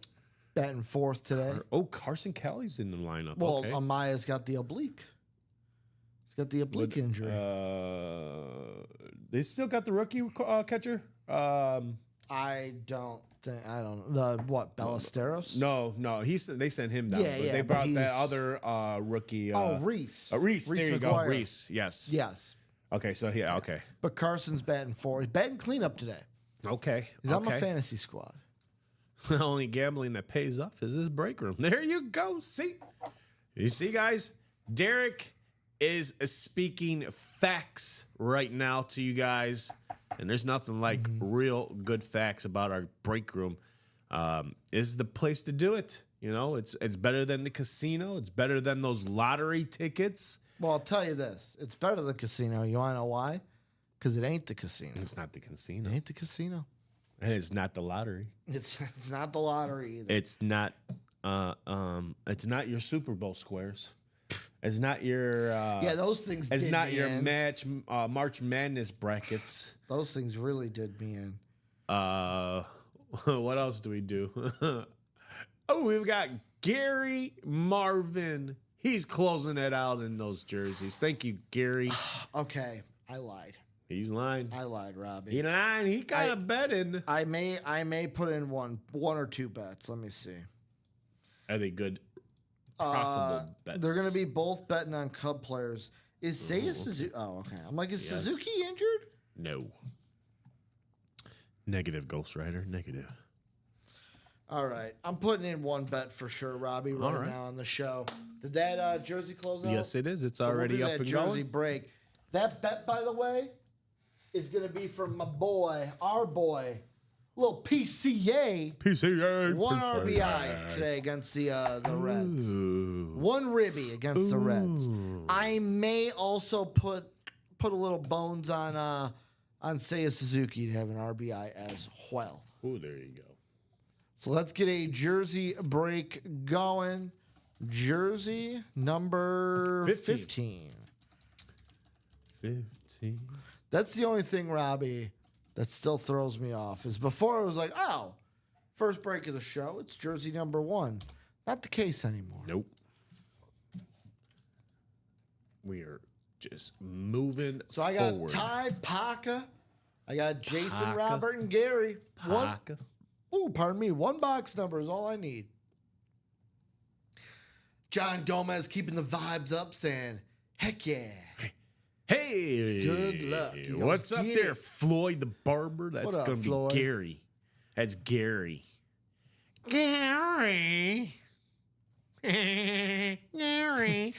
batting fourth today. Carson Kelly's in the lineup. Well, okay. Amaya's got the oblique. He's got the oblique injury. They still got the rookie catcher. I don't know. What, Ballesteros? No. They sent him down. Yeah, but yeah, they but brought that he's- other rookie. Reese. Reese. There you go. McGuire. Reese. Yes. Yes. Okay. So yeah. Okay. But Carson's batting fourth. He's batting cleanup today. Okay. He's on my fantasy squad. The only gambling that pays off is this break room. There you go. See, you see, guys. Derek is speaking facts right now to you guys, and there's nothing like real good facts about our break room. This is the place to do it. You know, it's better than the casino. It's better than those lottery tickets. Well, I'll tell you this. It's better than the casino. You want to know why? Because it ain't the casino. It's not the casino, It ain't the casino. and it's not the lottery. It's not the lottery either. It's not your Super Bowl squares. It's not your yeah, those things it's did not me your in. March Madness brackets. Those things really did me in. What else do we do? Oh, we've got Gary Marvin. He's closing it out in those jerseys. Thank you, Gary. Okay, I lied. He's lying. I lied, Robbie. He lying. He got a bet in. I may put in one or two bets. Let me see. Are they good? Profitable bets. They're going to be both betting on Cub players. Is Seiya Suzuki? Oh, okay. I'm like, is Yes. Suzuki injured? No. Negative, Ghost Rider. Negative. All right. I'm putting in one bet for sure, Robbie, right, right. now on the show. Did that jersey close out? Yes, it is. It's So we'll already do up that and jersey going. break. That bet, by the way, is going to be from my boy, our boy, little PCA. PCA. One RBI today against the Reds. One ribby against the Reds. I may also put a little bones on Seiya Suzuki to have an RBI as well. Oh, there you go. So let's get a jersey break going. Jersey number 15. 15. That's the only thing, Robbie, that still throws me off. Is before it was like, oh, first break of the show, it's jersey number 1. Not the case anymore. Nope. We are just moving So I got forward. Ty Paka. I got Jason, Paka. Robert, and Gary. Paka. Pardon me. One box number is all I need. John Gomez keeping the vibes up, saying, heck yeah. Hey. Good luck. You What's guys up get there, it. Floyd the Barber? That's What up, going to be Floyd? Gary. That's Gary. Gary. Gary.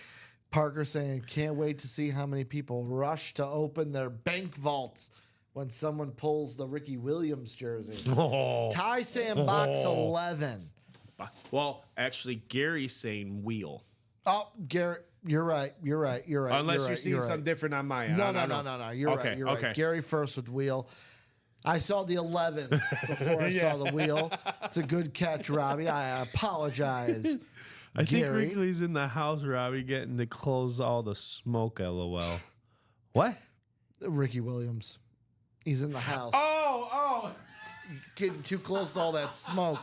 Parker saying, can't wait to see how many people rush to open their bank vaults when someone pulls the Ricky Williams jersey. Oh. Ty saying box 11. Well, actually, Gary's saying wheel. Oh, Garrett, you're right. Unless you're seeing right. something different on my end. No. I don't know. You're Okay, right. You're right. okay. Gary first with wheel. I saw the 11 before I saw the wheel. It's a good catch, Robbie. I apologize. I think Gary. Wrigley's in the house, Robbie, getting to close all the smoke, LOL. What? Ricky Williams. He's in the house. Oh. Getting too close to all that smoke.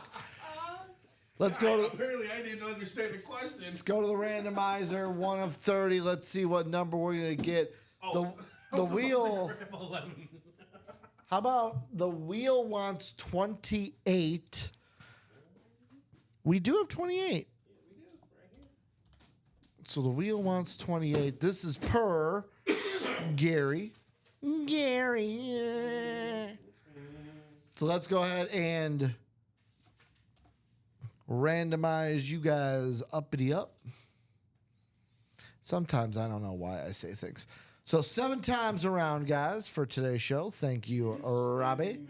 Let's go to Apparently, I didn't understand the question. let's go to the randomizer. 1 of 30. Let's see what number we're gonna get. The wheel. How about the wheel wants 28? We do have 28. So the wheel wants 28. This is per Gary. So let's go ahead and randomize you guys uppity up. Sometimes I don't know why I say things. So 7 times around, guys, for today's show. Thank you, Robbie.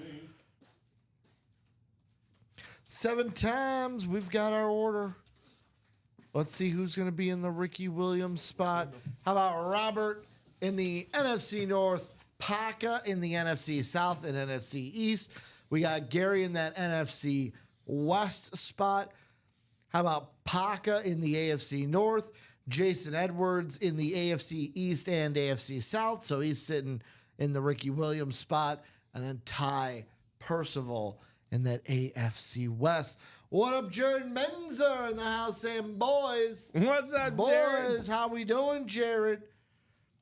7 times we've got our order. Let's see who's going to be in the Ricky Williams spot. How about Robert in the NFC North, Paca in the NFC South and NFC East. We got Gary in that NFC West spot. How about Paca in the AFC North, Jason Edwards in the AFC East and AFC South. So he's sitting in the Ricky Williams spot. And then Ty Percival in that AFC West. What up, Jared Menzer in the house saying, boys? What's up, Boys, Jared? how we doing, Jared?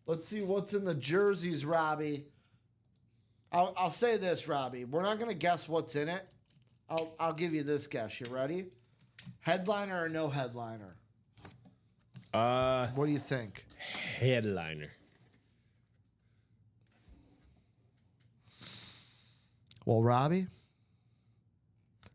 Let's see what's in the jerseys, Robbie. I'll say this, Robbie. We're not going to guess what's in it. I'll give you this guess. You ready? Headliner or no headliner? What do you think? Headliner. Well, Robbie,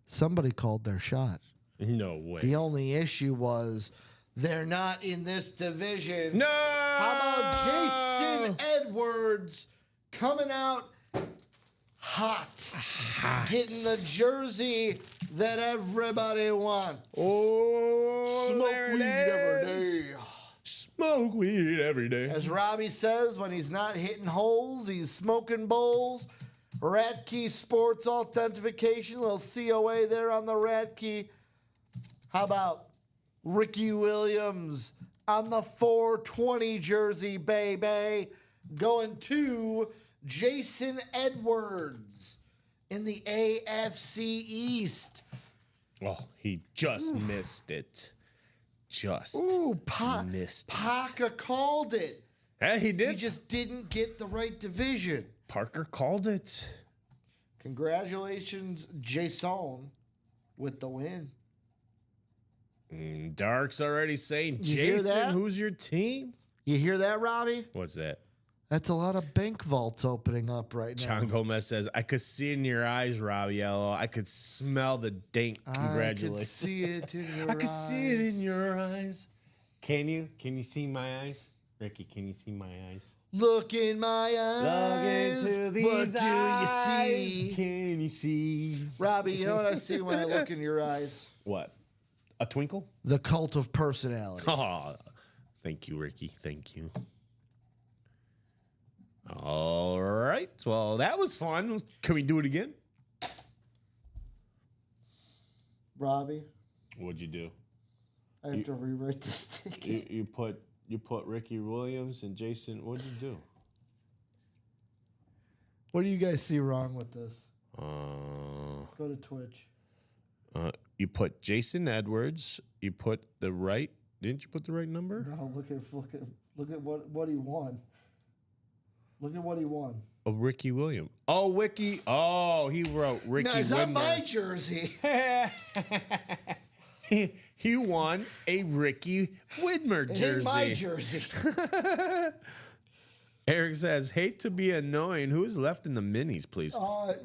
somebody called their shot. No way. The only issue was they're not in this division. No! How about Jason Edwards coming out hot. Getting the jersey that everybody wants. Oh, Smoke there weed it every is. day. Smoke weed every day. As Robbie says, when he's not hitting holes, he's smoking bowls. Radkey Sports Authentication, little COA there on the Radkey. How about Ricky Williams on the 420 jersey, baby? Going to Jason Edwards in the AFC East. Oh, he just missed it. Just missed it. Paca called it. Yeah, he did. He just didn't get the right division. Parker called it. Congratulations, Jason, with the win. Dark's already saying, You hear Jason, that? who's your team? You hear that, Robbie? What's that? That's a lot of bank vaults opening up right now. John Gomez says, I could see in your eyes, Robbie Yellow. I could smell the dank. Congratulations. I could see it in your I could see it eyes. in your eyes. Can you? Can you see my eyes? Ricky, can you see my eyes? Look in my eyes. Look into these what do eyes. you see? Can you see? Robbie, you know what I see when I look in your eyes? What? A twinkle? The cult of personality. Oh, thank you, Ricky. Thank you. All right. Well, that was fun. Can we do it again? Robbie, What'd you do? I have to rewrite this ticket. You put Ricky Williams and Jason. What'd you do? What do you guys see wrong with this? Uh, Go to Twitch. You put Jason Edwards. You put the right. Didn't you put the right number? No, look at what he won. Look at what he won. Oh, Ricky Williams. Oh, Wiki. Oh, he wrote Ricky. No, it's not Widmer. my jersey. He won a Ricky Widmer It jersey. ain't my jersey. Eric says, "Hate to be annoying. Who's left in the minis, please?"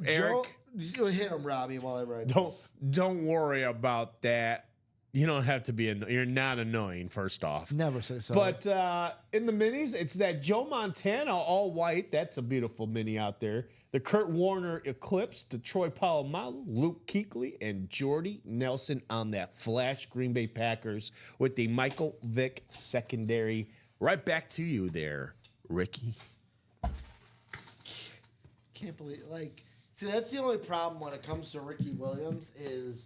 Eric, Joe, hit him, Robbie, while I write. don't worry about that. You don't have to be. You're not annoying. First off, Never say so. but in the minis, it's that Joe Montana all white. That's a beautiful mini out there. The Kurt Warner Eclipse, the Troy Polamalu, Luke Kuechly, and Jordy Nelson on that Flash Green Bay Packers with the Michael Vick secondary. Right back to you there, Ricky. can't believe see that's the only problem when it comes to Ricky Williams is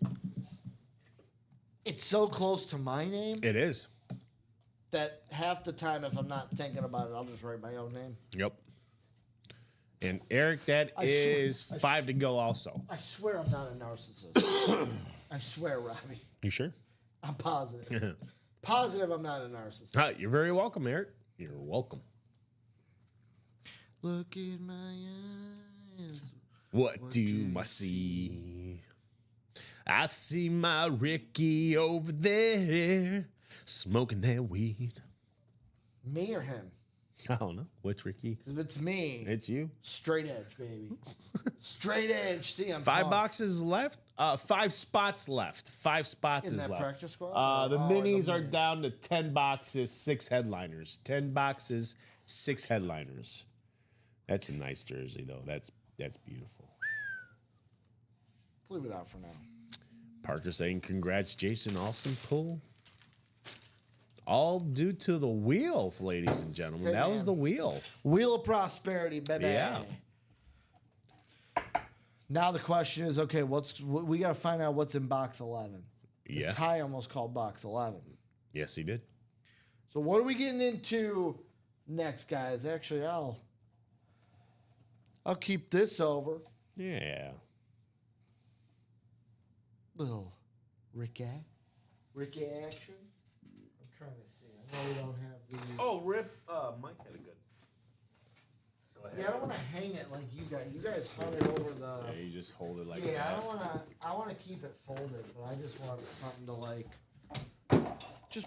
it's so close to my name It is. that half the time if I'm not thinking about it, I'll just write my own name. Yep. And Eric, that I is swear- 5 to go also. I swear I'm not a narcissist. I swear, Robbie. You sure? I'm positive. Positive I'm not a narcissist. You're very welcome, Eric. You're welcome. Look in my eyes. What do I see? I see my Ricky over there smoking that weed. Me or him? I don't know. Which Ricky? If it's me, It's you. straight edge, baby. Straight edge. See, I'm 5 pumped. boxes left. 5 spots left. 5 spots In is that left. practice squad? The Oh, minis the are minis. down to 10 boxes, 6 headliners. 10 boxes, 6 headliners. That's a nice jersey, though. That's beautiful. Let's leave it out for now. Parker saying, "Congrats, Jason. Awesome pull." All due to the wheel, ladies and gentlemen. Hey, that was man. the wheel. Wheel of prosperity, baby. Yeah. Now the question is, okay, we got to find out what's in box 11. Yeah. Ty almost called box 11. Yes, he did. So what are we getting into next, guys? Actually, I'll keep this over. Yeah. Little Ricky action. I'm trying to see. I know we don't have the. Oh, Rip. Mike had a good. Go ahead. Yeah, I don't want to hang it like you guys. You guys hung it over the. Yeah, you just hold it like Yeah, that. I don't want to. I want to keep it folded, but I just want something to like. Just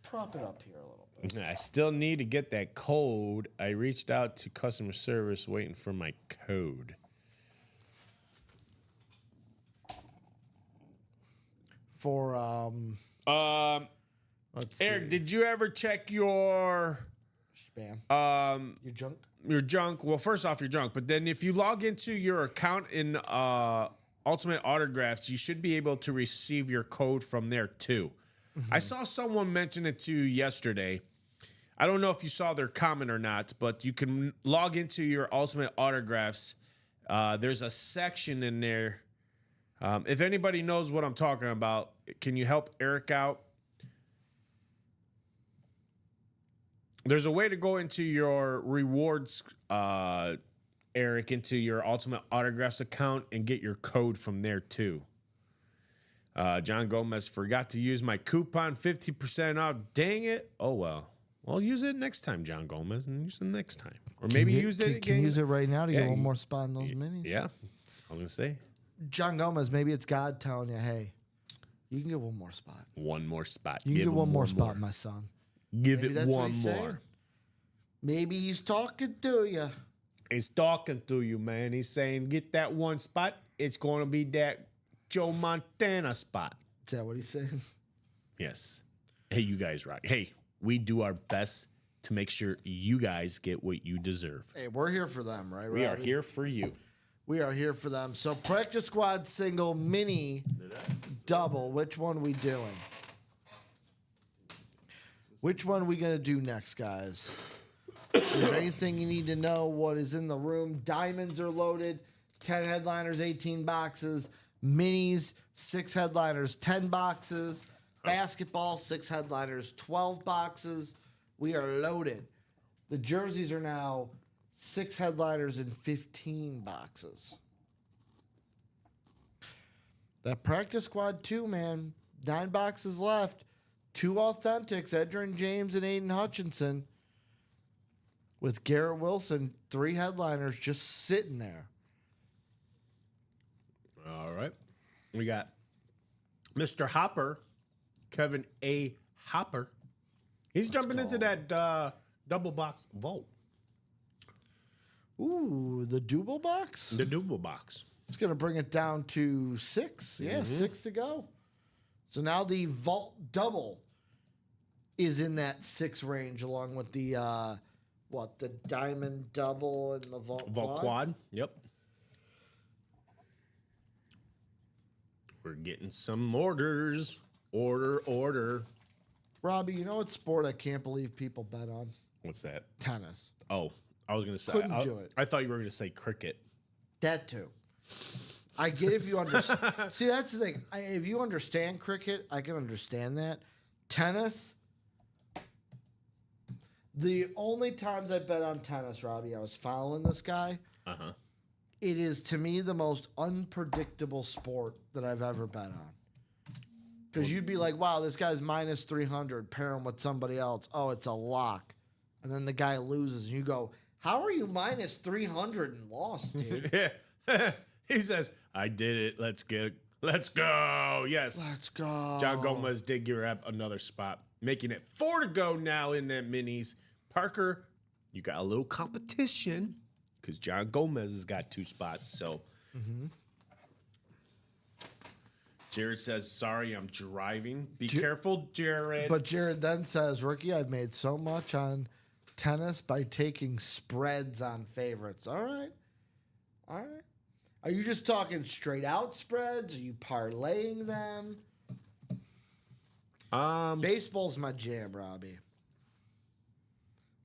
prop it up here a little bit. I still need to get that code. I reached out to customer service waiting for my code. For let's Eric, see. did you ever check your Spam. Your junk. your junk? Well, first off, your junk, but then if you log into your account in Ultimate Autographs, you should be able to receive your code from there too. I saw someone mention it to you yesterday. I don't know if you saw their comment or not, but you can log into your Ultimate Autographs. There's a section in there. If anybody knows what I'm talking about, can you help Eric out? There's a way to go into your rewards, Eric, into your Ultimate Autographs account and get your code from there too. John Gomez forgot to use my coupon, 50% off. Dang it. Oh, well. Well, use it next time, John Gomez, and use it next time. Or maybe use it again. Can use it right now to Yeah, get one you- more spot in those minis. Yeah. I was going to say John Gomez, maybe it's God telling you, hey, you can get one more spot. one more spot. You can Give get him one more spot, my son. Give Maybe it that's what one he's more. saying. Maybe he's talking to you. He's talking to you, man. He's saying, get that one spot. It's going to be that Joe Montana spot. Is that what he's saying? Yes. Hey, you guys rock. Hey, we do our best to make sure you guys get what you deserve. Hey, we're here for them, right? We are Robbie? here for you. We are here for them. So practice squad single, mini, double. Which one we doing? Which one we gonna do next, guys? Is there anything you need to know? What is in the room? Diamonds are loaded. 10 headliners, 18 boxes. Minis, 6 headliners, 10 boxes. Basketball, 6 headliners, 12 boxes. We are loaded. The jerseys are now 6 headliners and 15 boxes. That practice squad too, man. 9 boxes left. 2 authentics, Edgerrin James and Aiden Hutchinson. With Garrett Wilson, 3 headliners just sitting there. All right. We got Mr. Hopper, Kevin A. Hopper. He's jumping into that double box vault. Ooh, the double box? The double box. It's going to bring it down to 6. Yeah, 6 to go. So now the vault double is in that 6 range, along with the the diamond double and the vault Quad. Yep. We're getting some orders. Order. Robbie, you know what sport I can't believe people bet on? What's that? Tennis. Oh, I was going to say. Couldn't do it. I thought you were going to say cricket. That too. I get if you understand. See, that's the thing. If you understand cricket, I can understand that. Tennis. The only times I bet on tennis, Robbie, I was following this guy. Uh-huh. It is, to me, the most unpredictable sport that I've ever bet on. Because you'd be like, wow, this guy's minus 300, pair him with somebody else. Oh, it's a lock. And then the guy loses, and you go, how are you minus 300 and lost, dude? Yeah. He says, I did it. Let's go. Yes. Let's go. John Gomez did give up another spot. making it 4 to go now in that minis. Parker, you got a little competition because John Gomez has got 2 spots. So Jared says, sorry, I'm driving. Be careful, Jared. But Jared then says, Ricky, I've made so much on tennis by taking spreads on favorites. All right. Are you just talking straight out spreads? Are you parlaying them? Baseball's my jam, Robbie.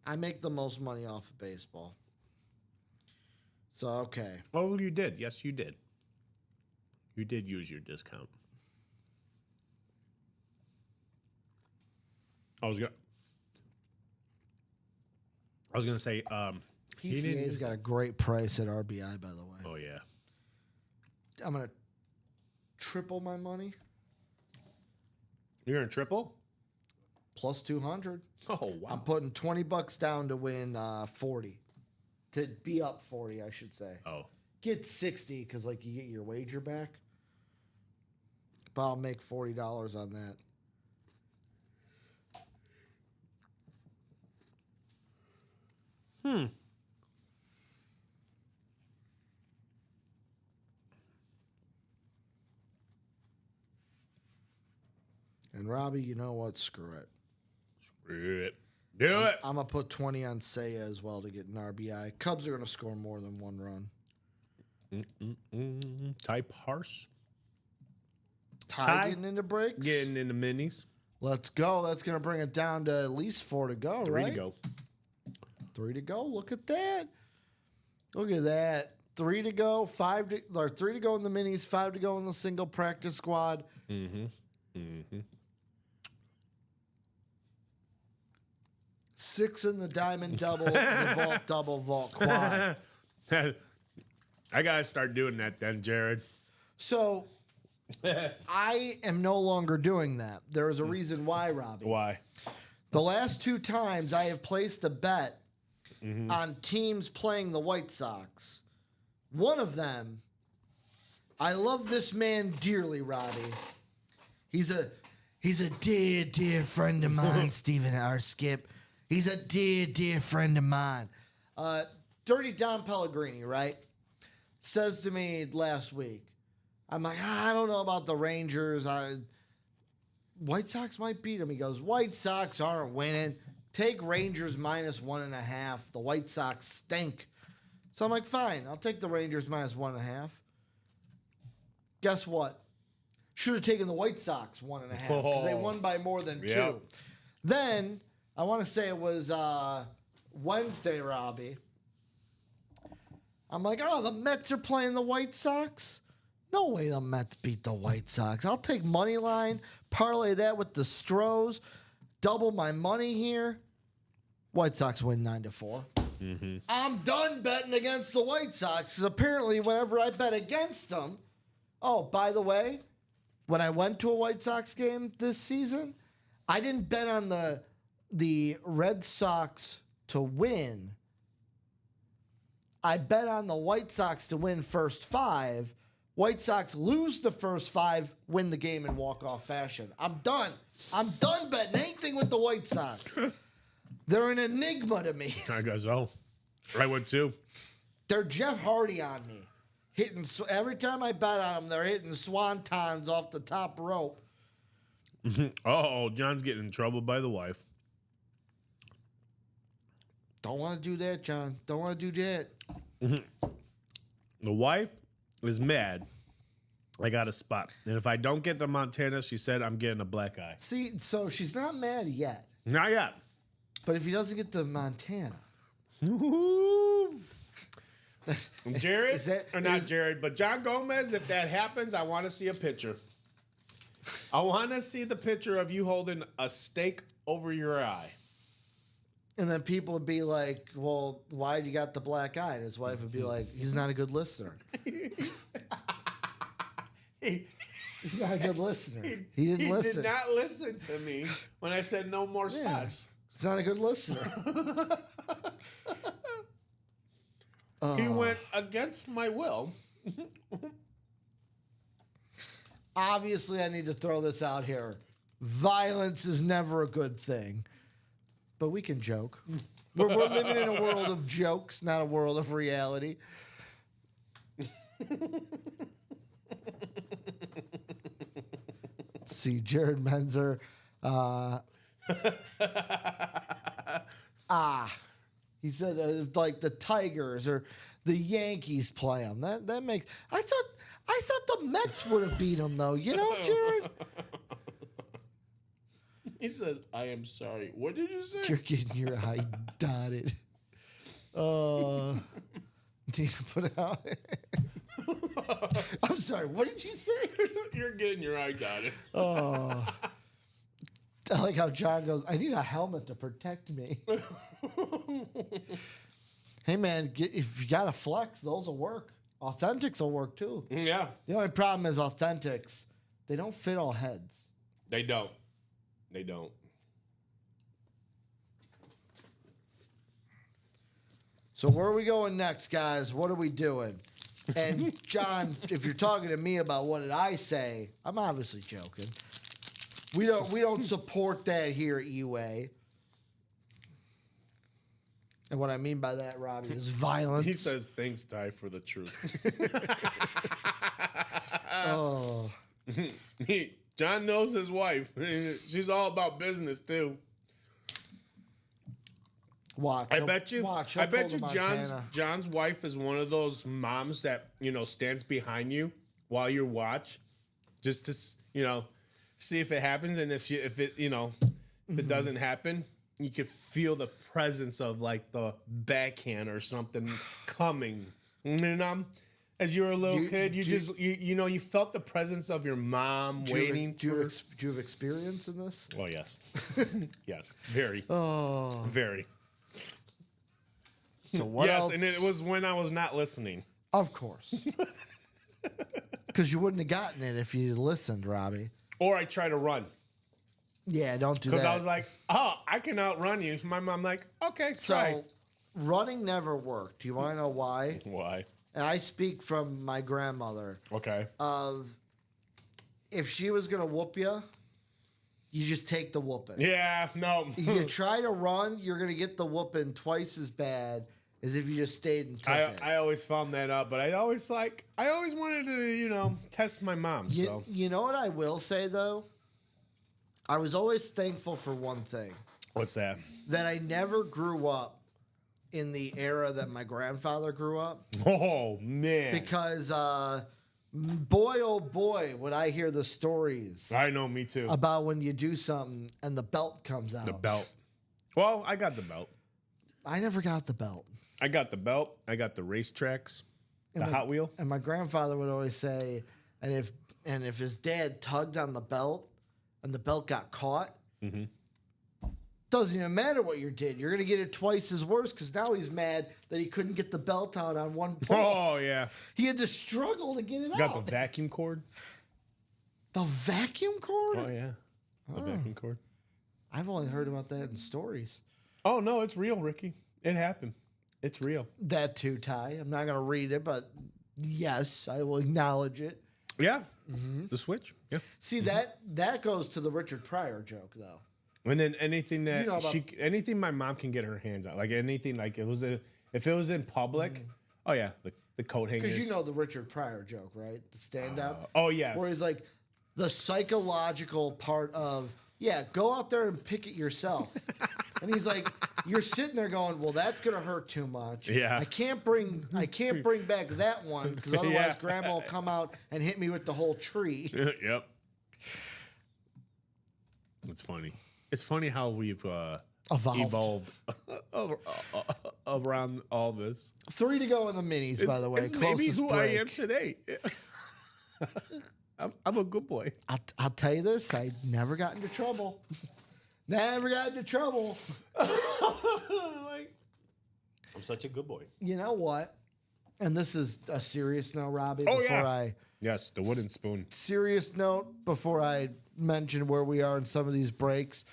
I make the most money off of baseball. So, okay. Oh, you did. Yes, you did. You did use your discount. I was gonna say, PCA's got a great price at RBI, by the way. Oh yeah. I'm gonna triple my money. You're gonna triple? Plus 200. Oh wow. I'm putting $20 down to win 40. To be up 40, I should say. Oh. Get 60 because like you get your wager back. But I'll make $40 on that. And Robbie, you know what? Screw it. Screw it. Do it. I'm going to put 20 on Seiya as well to get an RBI. Cubs are going to score more than 1 run. Ty Parse. Ty getting into breaks? Getting into minis. Let's go. That's going to bring it down to at least 4 to go, 3 right? 3 to go. 3 to go. Look at that. Look at that. 3 to go, 3 to go in the minis, 5 to go in the single practice squad. 6 in the diamond double, the vault double, vault quad. I gotta start doing that then, Jared. So I am no longer doing that. There is a reason why, Robbie. Why? The last 2 times I have placed a bet on teams playing the White Sox. One of them, I love this man dearly, Robbie. He's a dear friend of mine, Stephen R. Skip. He's a dear friend of mine. Dirty Don Pellegrini, right? Says to me last week, I'm like, I don't know about the Rangers. White Sox might beat them. He goes, White Sox aren't winning. Take Rangers -1.5. The White Sox stink. So I'm like, fine, I'll take the Rangers -1.5. Guess what? Should have taken the White Sox 1.5 because they won by more than 2. Yep. Then I want to say it was Wednesday, Robbie. I'm like, oh, the Mets are playing the White Sox? No way the Mets beat the White Sox. I'll take money line, parlay that with the Stros, double my money here. White Sox win 9-4. I'm done betting against the White Sox because apparently whenever I bet against them, oh, by the way, when I went to a White Sox game this season, I didn't bet on the Red Sox to win. I bet on the White Sox to win first 5. White Sox lose the first 5, win the game in walk-off fashion. I'm done. I'm done betting anything with the White Sox. They're an enigma to me. I guess so. I would too. They're Jeff Hardy on me. Every time I bet on them, they're hitting swantons off the top rope. Oh, John's getting in trouble by the wife. Don't want to do that, John. Don't want to do that. The wife is mad. I got a spot. And if I don't get the Montana, she said I'm getting a black eye. See, so she's not mad yet. Not yet. But if he doesn't get the Montana. Jared, Jared, but John Gomez, if that happens, I want to see a picture. I want to see the picture of you holding a steak over your eye. And then people would be like, well, why you got the black eye? And his wife would be like, he's not a good listener. He's not a good listener. He didn't listen. He did not listen to me when I said no more spots. He's not a good listener. He went against my will. Obviously, I need to throw this out here. Violence is never a good thing. But we can joke. We're living in a world of jokes, not a world of reality. Let's see, Jared Menzer. He said like the Tigers or the Yankees play them. That makes. I thought the Mets would have beat them though. You know, Jared. He says, "I am sorry." What did you say? You're getting your eye dotted. Need to put it out. I'm sorry. What did you say? You're getting your eye dotted. Oh. I like how John goes, I need a helmet to protect me. Hey, man, if you got a flex, those will work. Authentics will work, too. Yeah. The only problem is Authentics, they don't fit all heads. They don't. They don't. So where are we going next, guys? What are we doing? And, John, if you're talking to me about what did I say, I'm obviously joking. We don't support that here at UA. And what I mean by that, Robbie, is violence. He says, "Thanks, Ty, for the truth." Oh. John knows his wife. She's all about business too. Watch. I bet you. Watch. I bet you. Montana. John's wife is one of those moms that stands behind you while you watch, just to see if it happens, and if it doesn't happen, you could feel the presence of like the backhand or something coming. As you were a little kid, you felt the presence of your mom waiting. Do you have experience in this? Well, yes, yes, very, Oh. very. So what else? Yes, and it was when I was not listening. Of course. Because you wouldn't have gotten it if you listened, Robbie. Or I try to run. Yeah, don't do that. Because I was like, oh, I can outrun you. My mom like, okay, try. So running never worked. Do you want to know why? Why? And I speak from my grandmother. Okay. Of if she was going to whoop you, you just take the whooping. Yeah, no. You try to run, you're going to get the whooping twice as bad as if you just stayed and took it. I always found that out, but I always wanted to, test my mom. So You know what I will say, though? I was always thankful for one thing. what's that? That I never grew up in the era that my grandfather grew up. Oh man. Because boy, oh boy, would I hear the stories I know, me too. about when you do something and the belt comes out. The belt. Well, I got the belt. I never got the belt. I got the belt. I got the racetracks. The Hot Wheel. And my grandfather would always say, and if his dad tugged on the belt and the belt got caught, doesn't even matter what you did. You're going to get it twice as worse because now he's mad that he couldn't get the belt out on one pull. Oh yeah. He had to struggle to get it Got out. the vacuum cord. The vacuum cord? Oh yeah. The vacuum cord. I've only heard about that in stories. Oh no, it's real, Ricky. It happened. It's real. That too, Ty. I'm not going to read it, but yes, I will acknowledge it. Yeah. The Switch. Yeah. See, that goes to the Richard Pryor joke, though. And then anything that You know about- anything my mom can get her hands on, like anything, like if it was in public, oh yeah, the coat hangers. Because you know the Richard Pryor joke, right? The stand-up. Oh yes. Where he's like, the psychological part of, yeah, go out there and pick it yourself. And he's like, you're sitting there going, well, that's gonna hurt too much. Yeah. I can't bring back that one because otherwise Yeah. Grandma will come out and hit me with the whole tree. Yep. It's funny. It's funny how we've evolved around all this. 3 to go in the minis, by the way. It's maybe Closest who break. I am today. I'm a good boy. I'll tell you this: I never got into trouble. Never got into trouble. Like, I'm such a good boy. You know what? And this is a serious note, Robbie. Oh, before yeah. Yes, the wooden spoon. Serious note before I mention where we are in some of these breaks.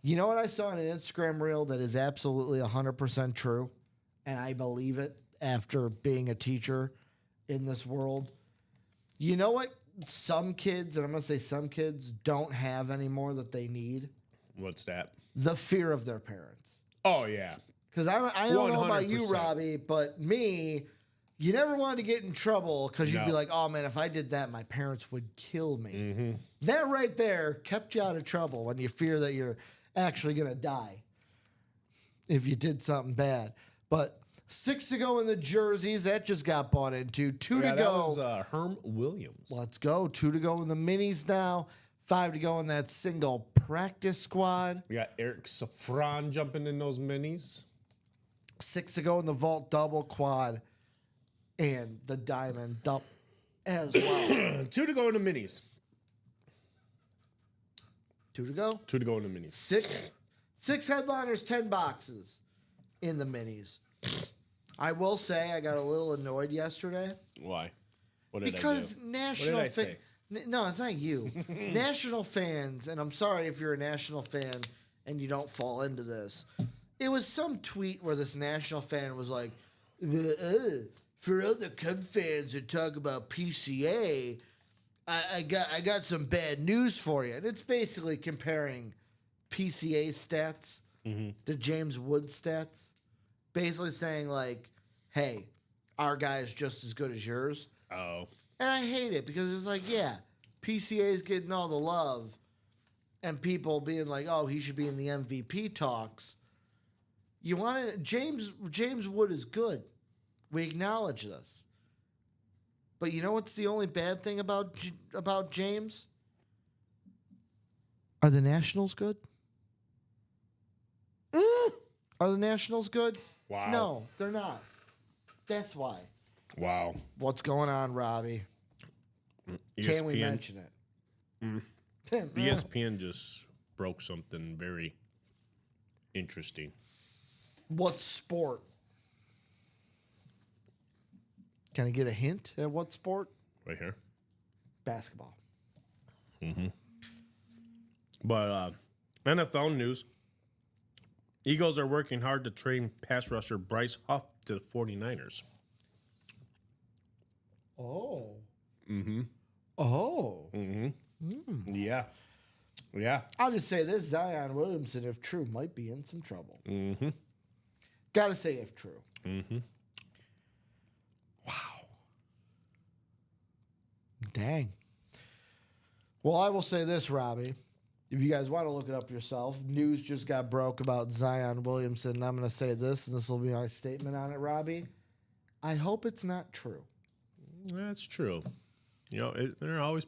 You know what I saw on an Instagram reel that is absolutely 100% true, and I believe it after being a teacher in this world. You know what some kids, and I'm going to say some kids, don't have anymore that they need? What's that? The fear of their parents. Oh, yeah. Because I don't know about you, 100%. Robbie, but me, you never wanted to get in trouble because you'd be No. like, oh man, if I did that, my parents would kill me. Mm-hmm. That right there kept you out of trouble when you fear that you're actually going to die if you did something bad. But 6 to go in the jerseys. That just got bought into. 2 to That go. was Herm Williams. Let's go. 2 to go in the minis now. 5 to go in that single practice squad. We got Eric Safran jumping in those minis. 6 to go in the vault double quad. And the diamond double as well. 2 to go in the minis. 2 to go. 2 to go in the minis. Six headliners, 10 boxes in the minis. I will say I got a little annoyed yesterday Why? What did because I do? national What did I say? No, it's not you. National fans, and I'm sorry if you're a national fan and you don't fall into this. It was some tweet where this national fan was like, for other Cub fans that talk about PCA, I got some bad news for you. And it's basically comparing PCA stats to James Wood stats. Basically saying like, hey, our guy is just as good as yours. Oh. And I hate it because it's like, yeah, PCA is getting all the love and people being like, oh, he should be in the MVP talks. You want to, James Wood is good. We acknowledge this. But you know what's the only bad thing about James? Are the Nationals good? Are the Nationals good? Wow. No, they're not. That's why. Wow. What's going on, Robbie? Can we mention it? ESPN just broke something very interesting. What sport? Can I get a hint at what sport? Right here. Basketball. But NFL news. Eagles are working hard to train pass rusher Bryce Huff to the 49ers. Oh. Mm-hmm. Oh. Mm-hmm. Yeah. Yeah. I'll just say this, Zion Williamson, if true, might be in some trouble. Mm-hmm. Gotta say if true. Mm-hmm. Wow. Dang. Well, I will say this, Robbie. If you guys want to look it up yourself, news just got broke about Zion Williamson. And I'm going to say this, and this will be my statement on it, Robbie. I hope it's not true. That's true. You know, they're always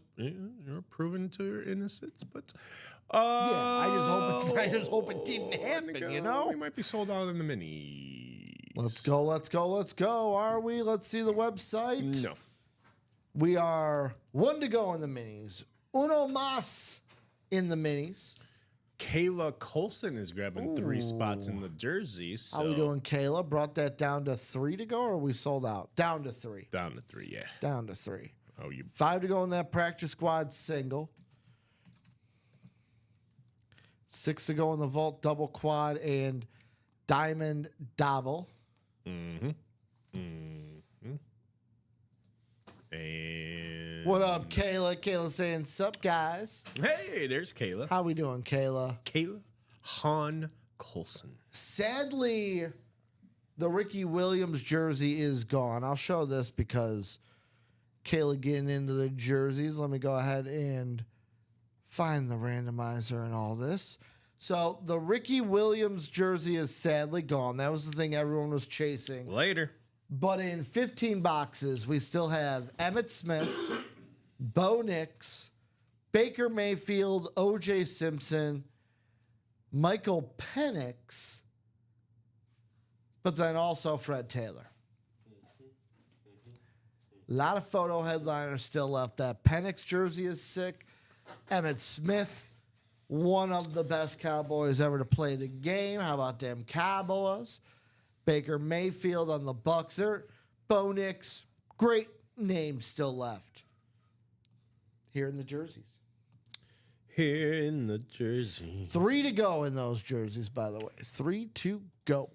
proven to your innocence, but I just hope it didn't happen. You know, we might be sold out in the minis. Let's go. Are we? Let's see the website. No. We are 1 to go in the minis. Uno mas in the minis. Kayla Colson is grabbing 3 spots in the jerseys. So How we doing, Kayla? Brought that down to 3 to go, or are we sold out? Down to 3. Down to 3, yeah. Down to 3. Oh, you 5 to go in that practice squad single. 6 to go in the vault double quad and diamond double. Mm-hmm. Mm-hmm. And What up, Kayla? Kayla saying, sup, guys? hey, there's Kayla. How we doing, Kayla? Kayla Han Colson. Sadly, the Ricky Williams jersey is gone. I'll show this because Kayla getting into the jerseys. Let me go ahead and find the randomizer and all this. So the Ricky Williams jersey is sadly gone. That was the thing everyone was chasing. Later. But in 15 boxes, we still have Emmitt Smith, Bo Nix, Baker Mayfield, O.J. Simpson, Michael Penix, but then also Fred Taylor. A lot of photo headliners still left. That Penix jersey is sick. Emmitt Smith, one of the best Cowboys ever to play the game. How about them Cowboys? Baker Mayfield on the Bucks. Bo Nix, great names still left. Here in the jerseys. Here in the jersey. 3 to go in those jerseys, by the way. 3 to go.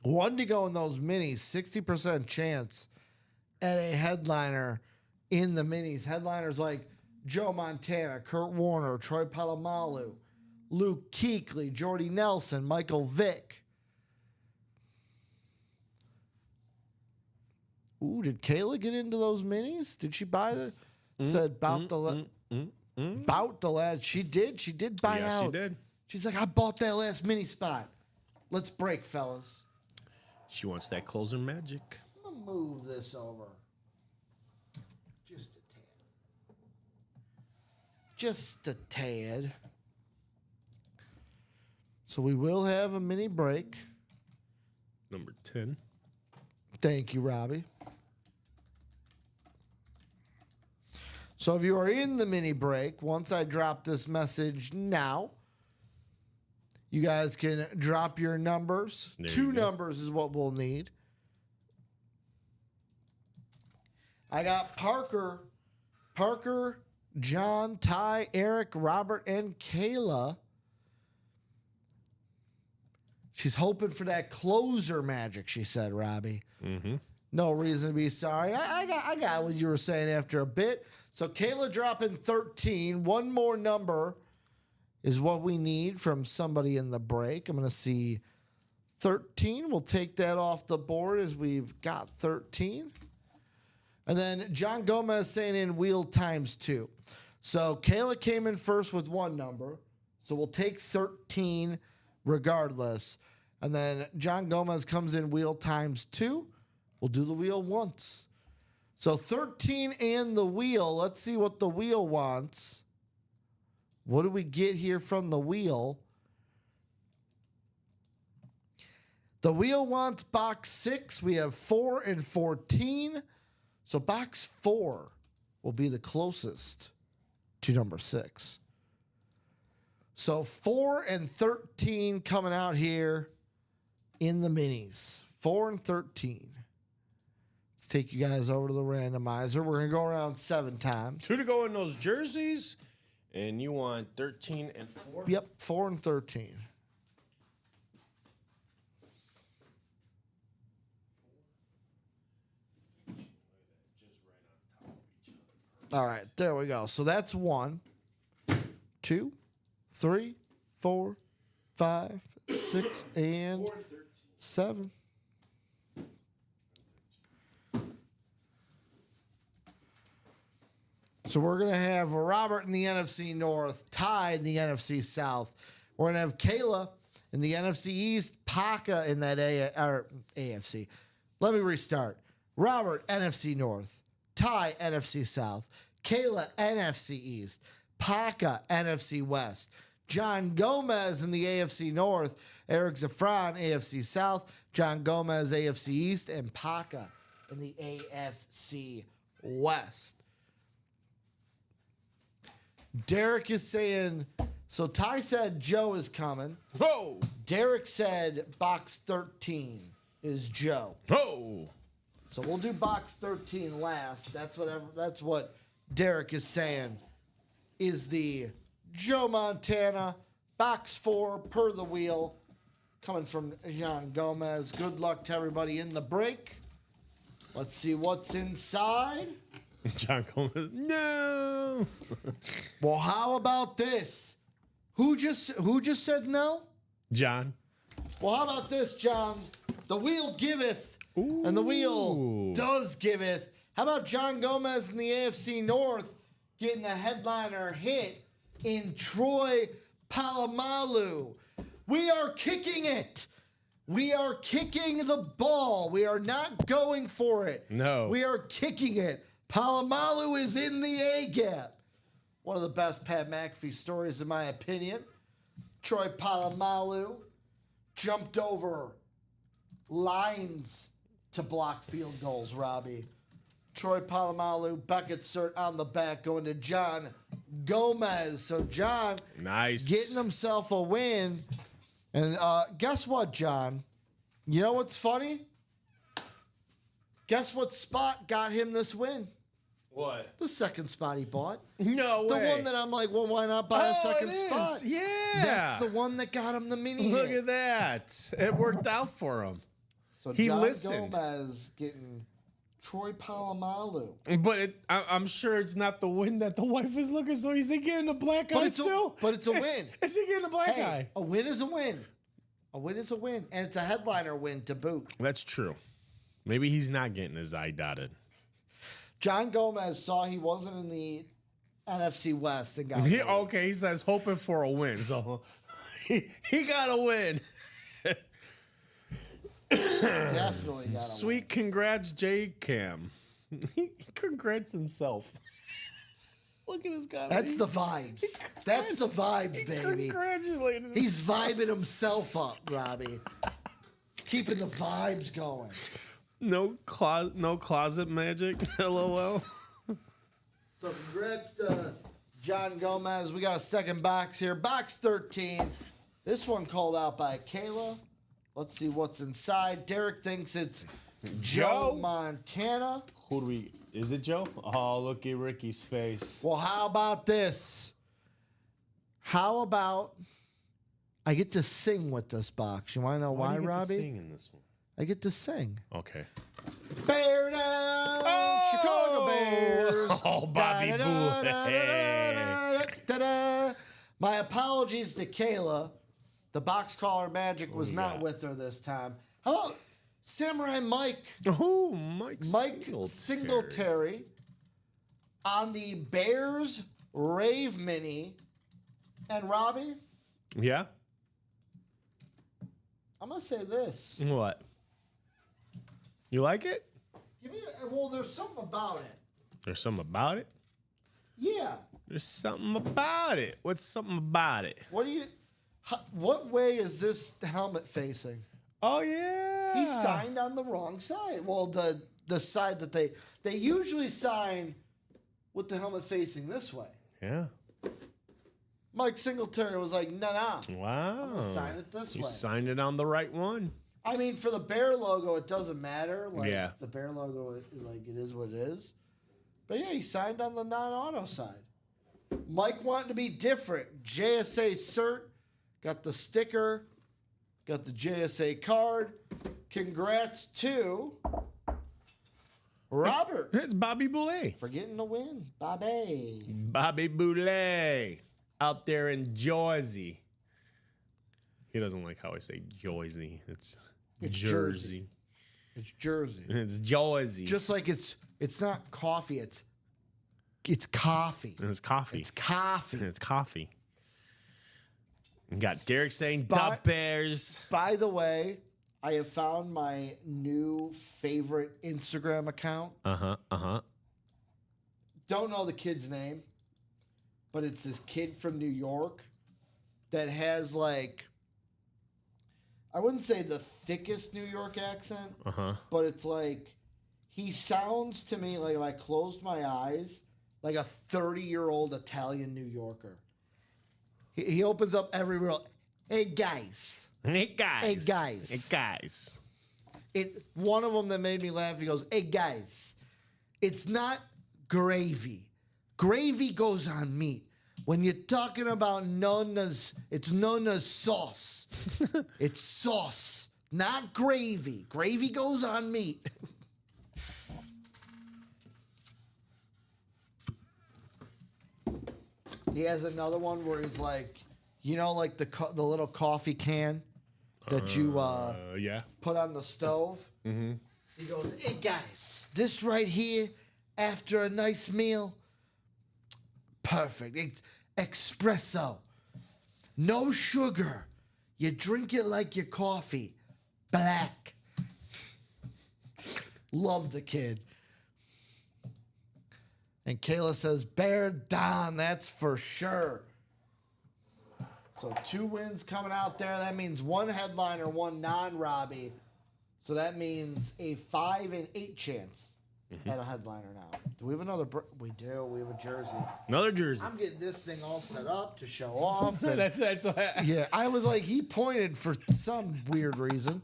1 to go in those minis. 60% chance at a headliner in the minis. Headliners like Joe Montana, Kurt Warner, Troy Polamalu, Luke Kuechly, Jordy Nelson, Michael Vick. Ooh, did Kayla get into those minis? Did she buy the? Said about the lad. She did. She did buy out. Yeah, she did. She's like, I bought that last mini spot. Let's break, fellas. She wants that closer magic. I'm gonna move this over. Just a tad. Just a tad. So we will have a mini break. Number 10. Thank you, Robbie. So if you are in the mini break, once I drop this message now, you guys can drop your numbers. There 2 you go. numbers is what we'll need. I got Parker, John, Ty, Eric, Robert, and Kayla. She's hoping for that closer magic, she said, Robbie. Mm-hmm. No reason to be sorry. I got what you were saying after a bit. So Kayla dropping 13. One more number is what we need from somebody in the break. I'm going to see 13. We'll take that off the board as we've got 13. And then John Gomez saying in wheel times 2. So Kayla came in first with 1 number. So we'll take 13 regardless. And then John Gomez comes in wheel times 2. We'll do the wheel once. So 13 and the wheel. Let's see what the wheel wants. What do we get here from the wheel? The wheel wants box 6. We have 4 and 14. So box 4 will be the closest to number 6. So 4 and 13 coming out here in the minis. 4 and 13. Let's take you guys over to the randomizer. We're going to go around 7 times. 2 to go in those jerseys. And you want 13 and 4? Yep, 4 and 13. All right, there we go. So that's 1, 2, 3, 4, 5, 6, and 7. So we're going to have Robert in the NFC North, Ty in the NFC South. We're going to have Kayla in the NFC East, Paca in that AFC. Let me restart. Robert, NFC North, Ty, NFC South, Kayla, NFC East, Paca, NFC West, John Gomez in the AFC North, Eric Zafran, AFC South, John Gomez, AFC East, and Paca in the AFC West. Derek is saying, so Ty said Joe is coming. Whoa! Derek said box 13 is Joe. Whoa! So we'll do box 13 last. That's what Derek is saying is the Joe Montana box 4 per the wheel coming from John Gomez. Good luck to everybody in the break. Let's see what's inside. John Gomez. No. Well, how about this? Who just said no? John. Well, how about this, John? The wheel giveth, and the wheel does giveth. How about John Gomez in the AFC North getting a headliner hit in Troy Polamalu? We are kicking it. We are kicking the ball. We are not going for it. No. We are kicking it. Polamalu is in the A-gap. One of the best Pat McAfee stories, in my opinion. Troy Polamalu jumped over lines to block field goals, Robbie. Troy Polamalu, bucket cert on the back, going to John Gomez. So John Nice. getting himself a win. And guess what, John? You know what's funny? Guess what spot got him this win? What? The second spot he bought. No The way. one that I'm like, well, why not buy a second it is. spot? Yeah. That's the one that got him the mini Look hit. at that. It worked out for him. So he John listened. Gomez getting Troy Polamalu. But I'm sure it's not the win that the wife is looking. So is he getting a black eye still? But it's a win. Is he getting a black Hey, eye? a win is a win. A win is a win. And it's a headliner win to boot. That's true. Maybe he's not getting his eye dotted. John Gomez saw he wasn't in the NFC West and got Yeah, okay, he says hoping for a win. So he got a win. definitely got a Sweet congrats, J Cam. He congrats himself. Look at this guy. That's the vibes. That's the vibes, baby. Congratulated. He's vibing himself up, Robbie. Keeping the vibes going. No closet magic. LOL. So congrats to John Gomez. We got a second box here. Box 13. This one called out by Kayla. Let's see what's inside. Derek thinks it's Joe Montana. Who do we? Is it Joe? Oh, look at Ricky's face. Well, how about this? How about I get to sing with this box? You want to know why, do you get to Robbie? sing in this one? I get to sing. Okay. Bear down, Chicago Bears. Oh, Bobby Da-da-da-da-da-da-da-da. My apologies to Kayla. The box caller magic was not got? with her this time. How about Samurai Mike? Oh, Mike Singletary on the Bears Rave Mini. And Robbie, Yeah? I'm going to say this. What? You like it? Well, there's something about it. There's something about it? Yeah. There's something about it. What's something about it? What way is this helmet facing? Oh, yeah. He signed on the wrong side. Well, the side that they usually sign with the helmet facing this way. Yeah. Mike Singletary was like, nah. Wow. Sign it this You way. signed it on the right one. I mean, for the Bear logo, it doesn't matter. Like, Yeah. The Bear logo, like, it is what it is. But yeah, he signed on the non-auto side. Mike wanted to be different. JSA cert, got the sticker, got the JSA card. Congrats to Robert It's Bobby Boulet. for getting the win. Bobby. Bobby Boulet out there in Jersey. He doesn't like how I say Jersey. It's Jersey. It's Jersey. It's Jersey. Just like it's not coffee, it's coffee. And it's coffee. It's coffee. It's coffee. You got Derek saying But- "Duh Bears." By the way, I have found my new favorite Instagram account. Don't know the kid's name, but it's this kid from New York that has like, I wouldn't say the thickest New York accent, but it's like, he sounds to me like if I closed my eyes, like a 30-year-old Italian New Yorker. He opens up every real, hey guys. Hey guys. Hey, guys. Hey guys. One of them that made me laugh, he goes, hey guys, it's not gravy. Gravy goes on meat. When you're talking about Nona's, it's Nona's sauce. It's sauce, not gravy. Gravy goes on meat. He has another one where he's like, you know, like the little coffee can that you Yeah. put on the stove. Mm-hmm. He goes, hey guys, this right here, after a nice meal, perfect. It's espresso. No sugar. You drink it like your coffee. Black. Love the kid. And Kayla says, bear down, that's for sure. So 2 wins coming out there. That means 1 headliner, 1 non-Robbie. So that means a 5 and 8 chance at a headliner now. Do we have another? We do. We have a jersey. Another jersey. I'm getting this thing all set up to show off. and- That's why. yeah, I was like, he pointed for some weird reason.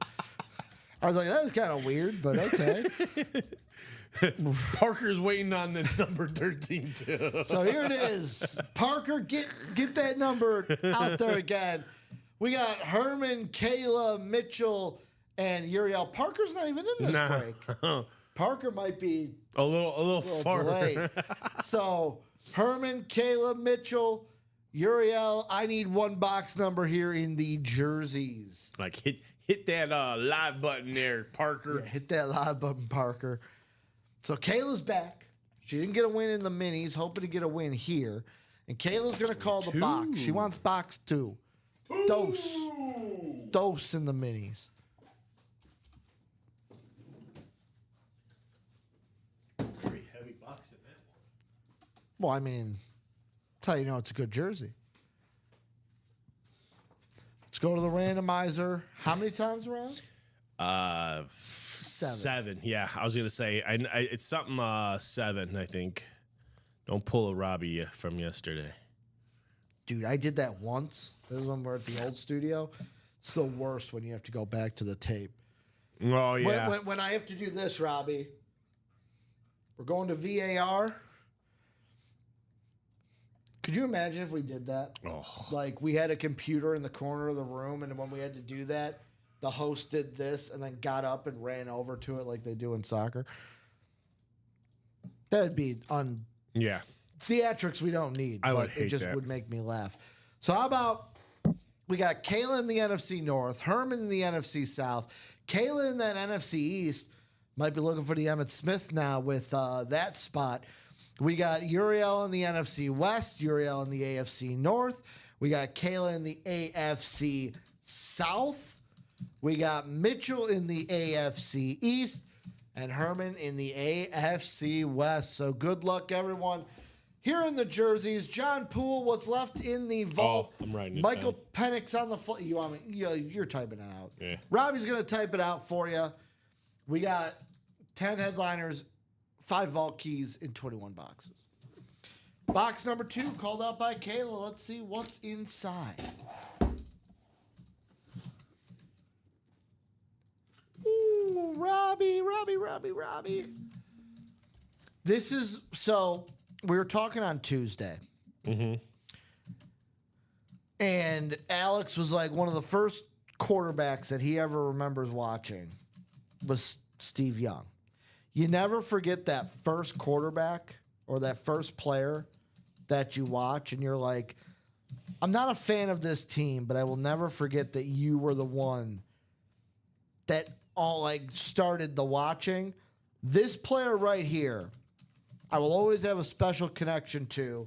I was like, that was kind of weird, but okay. Parker's waiting on the number 13 too. So here it is. Parker, get that number out there again. We got Herman, Kayla, Mitchell, and Uriel. Parker's not even in this break. Parker might be A little far. delayed. So Herman, Caleb, Mitchell, Uriel. I need one box number here in the jerseys. Like hit that live button there, Parker. Yeah, hit that live button, Parker. So Kayla's back. She didn't get a win in the minis, hoping to get a win here. And Kayla's going to call the box. She wants box 2. Dose in the minis. Very heavy box in that one. Well, I mean, that's how you know it's a good jersey. Let's go to the randomizer. How many times around? 7. Yeah, I was gonna say it's something 7. I think. Don't pull a Robbie from yesterday. Dude, I did that once. This is when we're at the old studio. It's the worst when you have to go back to the tape. Oh yeah. When I have to do this, Robbie, we're going to VAR. Could you imagine if we did that? Oh. Like we had a computer in the corner of the room, and when we had to do that, the host did this and then got up and ran over to it like they do in soccer. That'd be Yeah. theatrics we don't need. I but would hate it just that. would make me laugh. So how about we got Kayla in the NFC North, Herman in the NFC South, Kayla in that NFC East. Might be looking for the Emmitt Smith now with that spot. We got Uriel in the NFC West, Uriel in the AFC North. We got Kayla in the AFC South. We got Mitchell in the AFC East and Herman in the AFC West. So good luck, everyone. Here in the jerseys, John Poole, what's left in the vault. I'm writing it Michael down. Penix on the floor. You want me? You're typing it out. Yeah. Robbie's going to type it out for you. We got 10 headliners, 5 vault keys in 21 boxes. Box number 2 called out by Kayla. Let's see what's inside. Ooh, Robbie. This is, so we were talking on Tuesday. Mm-hmm. And Alex was like, one of the first quarterbacks that he ever remembers watching was Steve Young. You never forget that first quarterback or that first player that you watch, and you're like, I'm not a fan of this team, but I will never forget that you were the one that all like started the watching. This player right here, I will always have a special connection to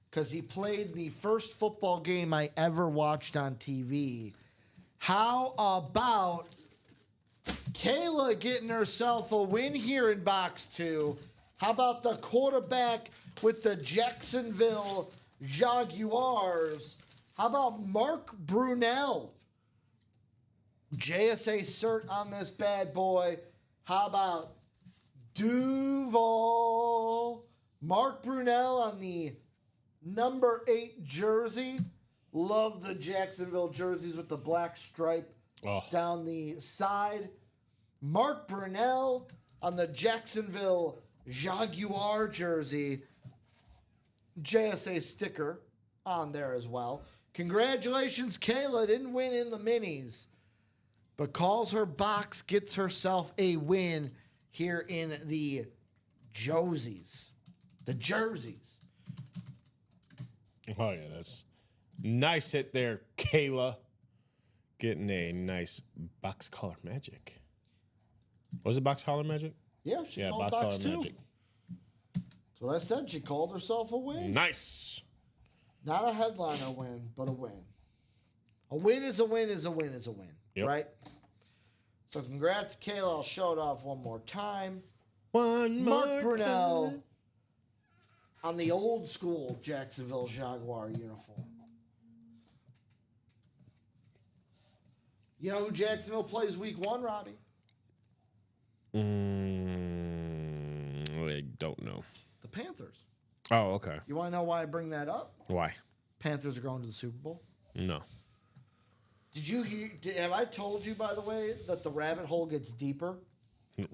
because he played the first football game I ever watched on TV. How about Kayla getting herself a win here in box 2? How about the quarterback with the Jacksonville Jaguars? How about Mark Brunell? JSA cert on this bad boy. How about Duval? Mark Brunell on the number 8 jersey. Love the Jacksonville jerseys with the black stripe down the side. Mark Brunell on the Jacksonville Jaguar jersey. JSA sticker on there as well. Congratulations, Kayla. Didn't win in the minis, but calls her box, gets herself a win here in the Josies. The jerseys. Oh, yeah, that's nice hit there, Kayla. Getting a nice box color magic. Was it box color magic? Yeah, she Yeah, called box box color 2. magic. That's what I said. She called herself a win. Nice. Not a headliner win, but a win. A win is a win is a win is a win. Yep. Right? So congrats, Kayla. I'll show it off one more time. One Mark more Brunell time. on the old school Jacksonville Jaguar uniform. You know who Jacksonville plays week 1, Robbie? I don't know. The Panthers. Oh, okay. You want to know why I bring that up? Why? Panthers are going to the Super Bowl. No. Did you hear? Have I told you, by the way, that the rabbit hole gets deeper?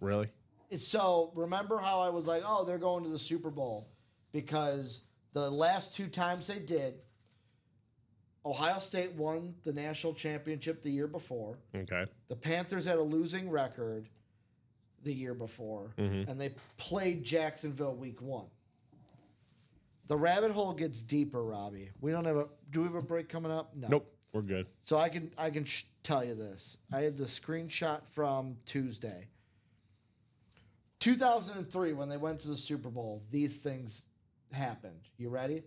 Really? So remember how I was like, oh, they're going to the Super Bowl because the last 2 times they did, Ohio State won the national championship the year before. Okay. The Panthers had a losing record, the year before, and they played Jacksonville week 1. The rabbit hole gets deeper, Robbie. We don't have a. Do we have a break coming up? No. Nope, we're good. So I can tell you this. I had the screenshot from Tuesday. 2003, when they went to the Super Bowl, these things happened. You ready?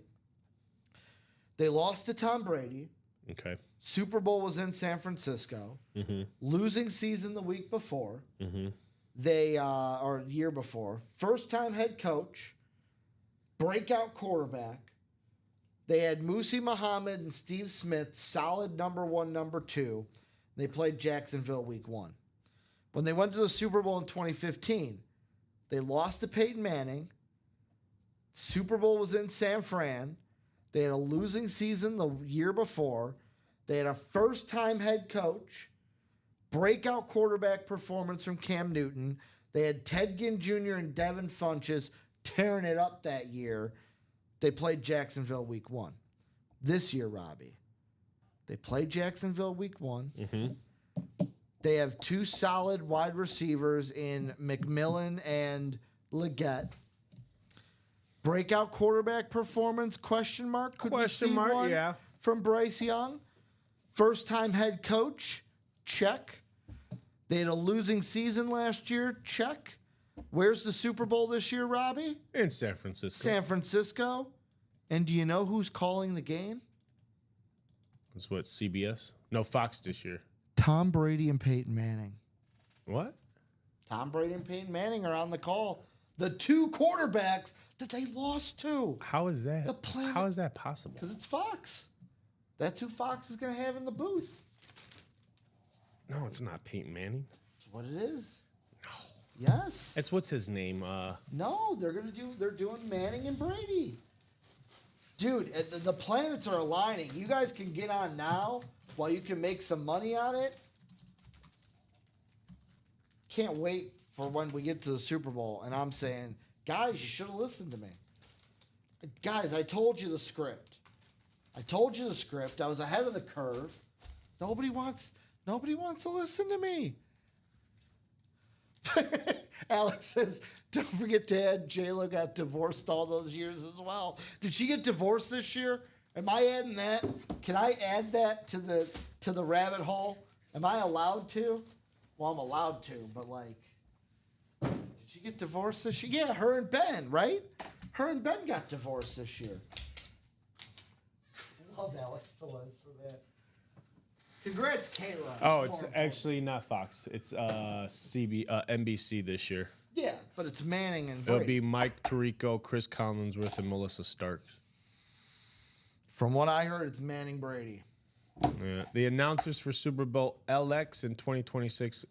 They lost to Tom Brady. Okay. Super Bowl was in San Francisco. Losing season the week before. They or year before. First time head coach. Breakout quarterback. They had Musi Muhammad and Steve Smith, solid number 1, number 2. They played Jacksonville week 1. When they went to the Super Bowl in 2015, they lost to Peyton Manning. Super Bowl was in San Fran. They had a losing season the year before. They had a first-time head coach. Breakout quarterback performance from Cam Newton. They had Ted Ginn Jr. and Devin Funchess tearing it up that year. They played Jacksonville week 1. This year, Robbie, they played Jacksonville week 1. They have 2 solid wide receivers in McMillan and Leggett. Breakout quarterback performance, question mark? Could we see one yeah. from Bryce Young? First-time head coach? Check. They had a losing season last year? Check. Where's the Super Bowl this year, Robbie? In San Francisco. San Francisco. And do you know who's calling the game? It's what, CBS? No, Fox this year. Tom Brady and Peyton Manning. What? Tom Brady and Peyton Manning are on the call. The 2 quarterbacks that they lost to. How is that? The planet- How is that possible? Because it's Fox. That's who Fox is going to have in the booth. No, it's not Peyton Manning. That's what it is. No. Yes. It's what's his name? No, they're doing Manning and Brady. Dude, the planets are aligning. You guys can get on now while you can make some money on it. Can't wait for when we get to the Super Bowl and I'm saying, guys, you should have listened to me. Guys, I told you the script. I was ahead of the curve. Nobody wants to listen to me. Alex says, don't forget to add J-Lo got divorced all those years as well. Did she get divorced this year? Am I adding that? Can I add that to the rabbit hole? Am I allowed to? Well, I'm allowed to, but like, did she get divorced this year? Yeah, her and Ben, right? Her and Ben got divorced this year. Love Alex Tellez for that. Congrats, Kayla. Oh, it's actually not Fox. It's NBC this year. Yeah, but it's Manning and Brady. It'll be Mike Tirico, Chris Collinsworth, and Melissa Starks. From what I heard, it's Manning Brady. Yeah. The announcers for Super Bowl LX in 2026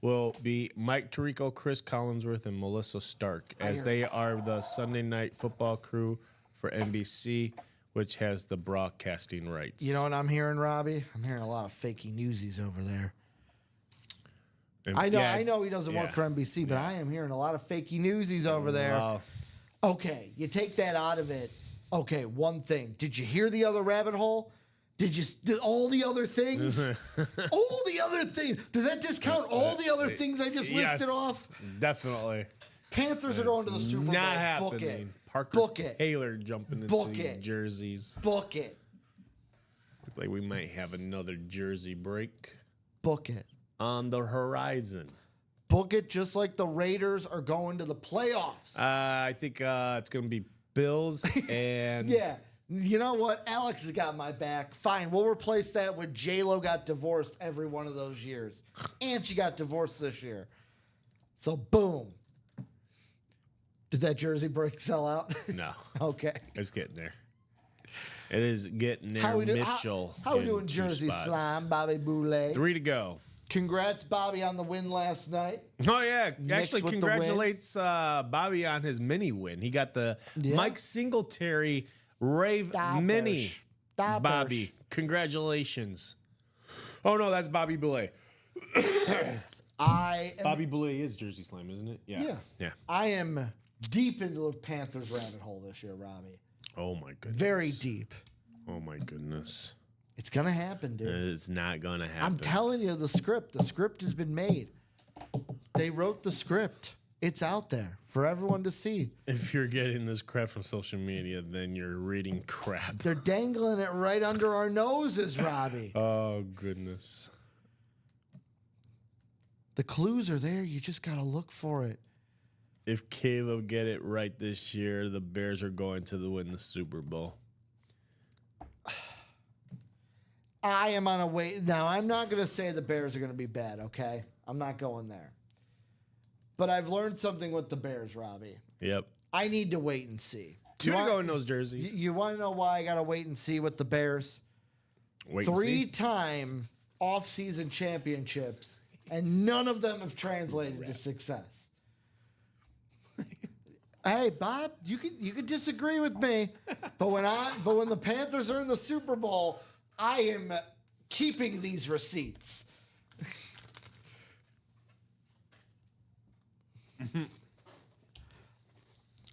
will be Mike Tirico, Chris Collinsworth, and Melissa Stark, as they are the Sunday Night Football crew for NBC, which has the broadcasting rights. You know what I'm hearing, Robbie? I'm hearing a lot of fakey newsies over there. And, I know he doesn't work for NBC, but I am hearing a lot of fakey newsies over there. Wow. Okay, you take that out of it. Okay, one thing. Did you hear the other rabbit hole? Did all the other things? All the other things. Does that discount all the other things I just listed off? Definitely. Panthers are going to the Super Bowl. Not happening. Book it. Parker Book it. Taylor jumping into Book these it. jerseys. Book it. Look like we might have another jersey break Book it. on the horizon. Book it just like the Raiders are going to the playoffs. I think it's going to be Bills and Yeah. You know what? Alex has got my back. Fine. We'll replace that with J-Lo got divorced every one of those years. And she got divorced this year. So, boom. Did that jersey break sell out? No. Okay. It's getting there. It is getting there. How we, Mitchell. how we getting doing, 2 Jersey spots. Slime, Bobby Boulay? 3 to go. Congrats, Bobby, on the win last night. Oh, yeah. Mixed Actually, with the win. congratulates Bobby on his mini win. He got the Mike Singletary Rave Mini. Stoppers. Bobby, congratulations. Oh, no, that's Bobby Boulay. Bobby Boulay is Jersey Slam, isn't it? Yeah. I am deep into the Panthers rabbit hole this year, Robbie. Oh, my goodness. Very deep. Oh, my goodness. It's going to happen, dude. It's not going to happen. I'm telling you the script. The script has been made. They wrote the script. It's out there for everyone to see. If you're getting this crap from social media, then you're reading crap. They're dangling it right under our noses, Robbie. Oh, goodness. The clues are there. You just got to look for it. If Caleb get it right this year, the Bears are going to win the Super Bowl. I am on a wait. Now, I'm not going to say the Bears are going to be bad, okay? I'm not going there. But I've learned something with the Bears, Robbie. Yep. I need to wait and see. Two to go in those jerseys. You want to know why I got to wait and see with the Bears? Wait and see. 3-time off-season championships, and none of them have translated to success. Hey, Bob, you can disagree with me, but when the Panthers are in the Super Bowl, I am keeping these receipts.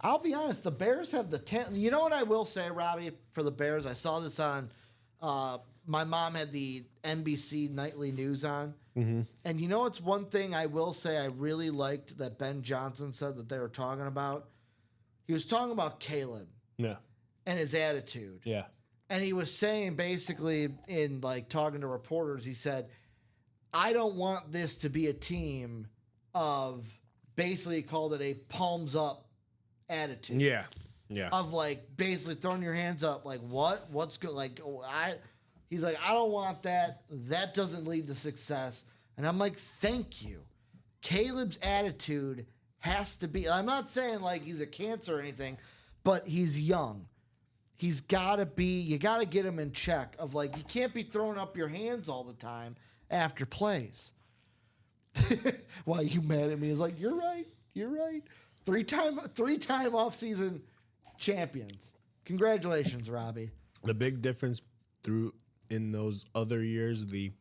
I'll be honest, the Bears have the talent. You know what I will say, Robbie, for the Bears? I saw this on, my mom had the NBC Nightly News on. Mm-hmm. And you know what's one thing I will say I really liked that Ben Johnson said that they were talking about? He was talking about Caleb. Yeah. And his attitude. Yeah. And he was saying basically in like talking to reporters, he said, I don't want this to be a team of basically called it a palms up attitude. Yeah. Yeah. Of like basically throwing your hands up like what's good like he's like I don't want that. That doesn't lead to success. And I'm like, thank you. Caleb's attitude has to be, I'm not saying like he's a cancer or anything, but he's young. He's got to be, you got to get him in check of like, you can't be throwing up your hands all the time after plays. Why you mad at me? He's like, you're right. You're right. Three-time off-season champions. Congratulations, Robbie. The big difference in those other years, the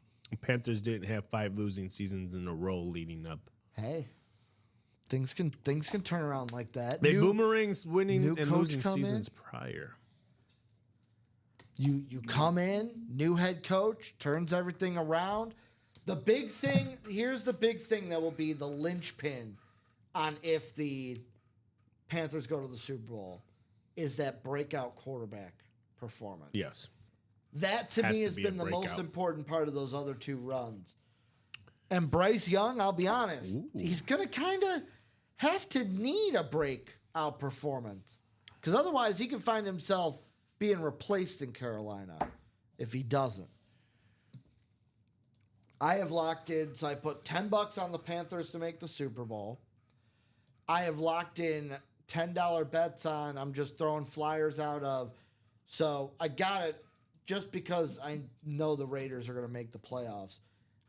Panthers didn't have 5 losing seasons in a row leading up. Hey, things can turn around like that. They boomerangs winning and losing come seasons in. prior. You come in, new head coach, turns everything around. The big thing, here's the big thing that will be the linchpin on if the Panthers go to the Super Bowl is that breakout quarterback performance. Yes. That to me has been the most important part of those other 2 runs. And Bryce Young, I'll be honest, he's going to kind of have to need a breakout performance. Because otherwise he can find himself being replaced in Carolina if he doesn't. I have locked in, so I put $10 on the Panthers to make the Super Bowl. I have locked in $10 bets on, I'm just throwing flyers out of. So I got it just because I know the Raiders are going to make the playoffs.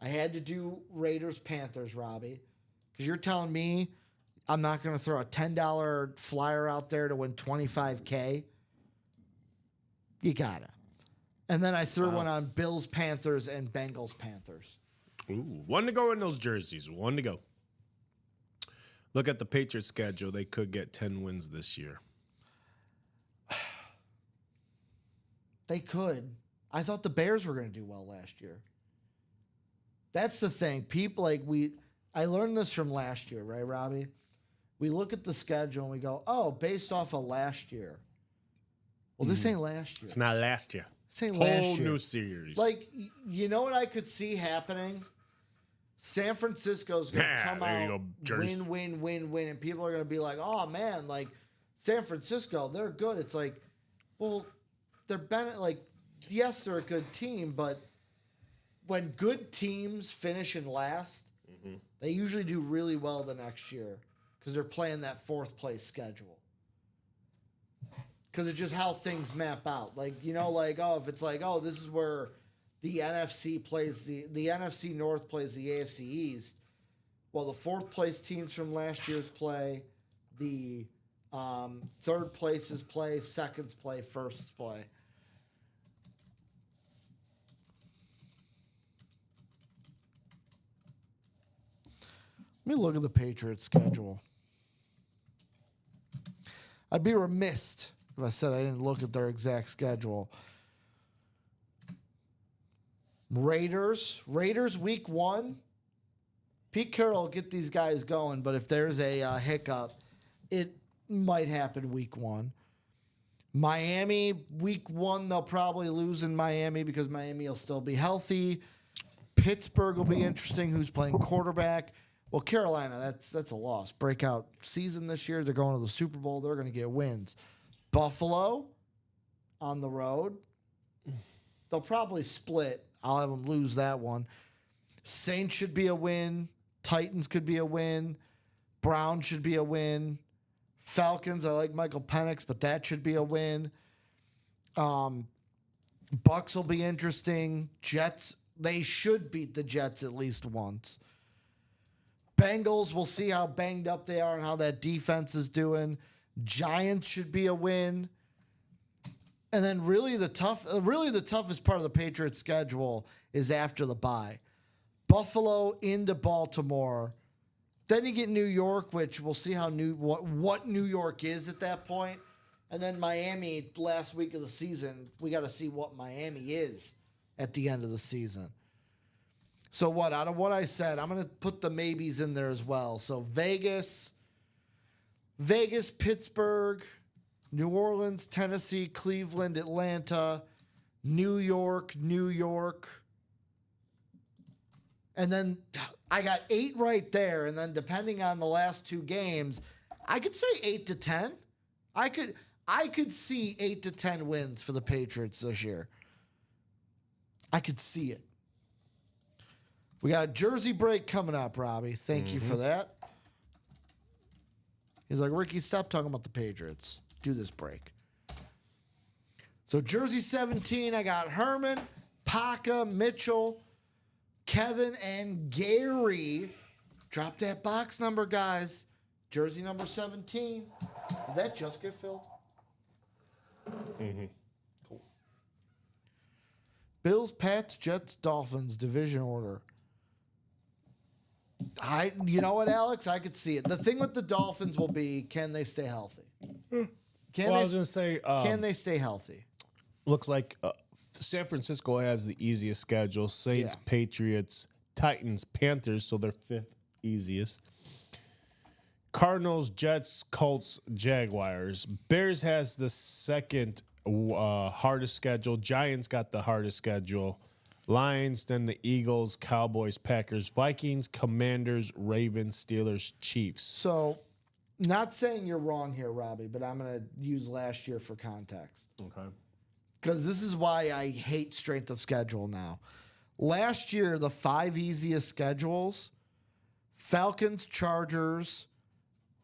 I had to do Raiders-Panthers, Robbie, because you're telling me I'm not going to throw a $10 flyer out there to win $25K. You got to. And then I threw one on Bills-Panthers and Bengals-Panthers. Ooh, 1 to go in those jerseys. 1 to go. Look at the Patriots schedule. They could get 10 wins this year. They could. I thought the Bears were going to do well last year. That's the thing. People I learned this from last year, right, Robbie? We look at the schedule and we go, oh, based off of last year. Well, this ain't last year. It's not last year. This ain't last year. Whole new series. Like, you know what I could see happening? San Francisco's going to come out, win, and people are going to be like, oh, man, like, San Francisco, they're good. It's like, well, yes, they're a good team, but when good teams finish in last, they usually do really well the next year because they're playing that 4th place schedule. Because it's just how things map out. Like, you know, like, oh, if it's like, oh, this is where the NFC plays, the NFC North plays the AFC East. Well, the 4th place teams from last year's play, the 3rd places play, 2nds play, 1sts play. Let me look at the Patriots schedule. I'd be remiss if I said I didn't look at their exact schedule. Raiders week 1. Pete Carroll will get these guys going, but if there's a hiccup, it might happen week 1. Miami, week 1, they'll probably lose in Miami because Miami will still be healthy. Pittsburgh will be interesting, who's playing quarterback. Well, Carolina, that's a loss. Breakout season this year. They're going to the Super Bowl. They're going to get wins. Buffalo on the road. They'll probably split. I'll have them lose that one. Saints should be a win. Titans could be a win. Browns should be a win. Falcons, I like Michael Penix, but that should be a win. Bucks will be interesting. Jets, they should beat the Jets at least once. Bengals, we'll see how banged up they are and how that defense is doing. Giants should be a win. And then really the toughest part of the Patriots schedule is after the bye. Buffalo into Baltimore. Then you get New York, which we'll see how what New York is at that point. And then Miami last week of the season. We got to see what Miami is at the end of the season. So what, out of what I said, I'm going to put the maybes in there as well. So Vegas, Pittsburgh, New Orleans, Tennessee, Cleveland, Atlanta, New York. And then I got 8 right there. And then depending on the last 2 games, I could say 8 to 10. I could see 8 to 10 wins for the Patriots this year. I could see it. We got a Jersey break coming up, Robbie. Thank you for that. He's like, Ricky, stop talking about the Patriots. Do this break. So Jersey 17, I got Herman, Paca, Mitchell, Kevin, and Gary. Drop that box number, guys. Jersey number 17. Did that just get filled? Cool. Bills, Pats, Jets, Dolphins, division order. You know what, Alex? I could see it. The thing with the Dolphins will be, can they stay healthy? I was going to say, can they stay healthy? looks like San Francisco has the easiest schedule. Saints, Patriots, Titans, Panthers, so they're 5th easiest. Cardinals, Jets, Colts, Jaguars. Bears has the 2nd hardest schedule. Giants got the hardest schedule. Lions, then the Eagles, Cowboys, Packers, Vikings, Commanders, Ravens, Steelers, Chiefs. So, not saying you're wrong here, Robbie, but I'm going to use last year for context. Okay. Because this is why I hate strength of schedule now. Last year, the 5 easiest schedules, Falcons, Chargers,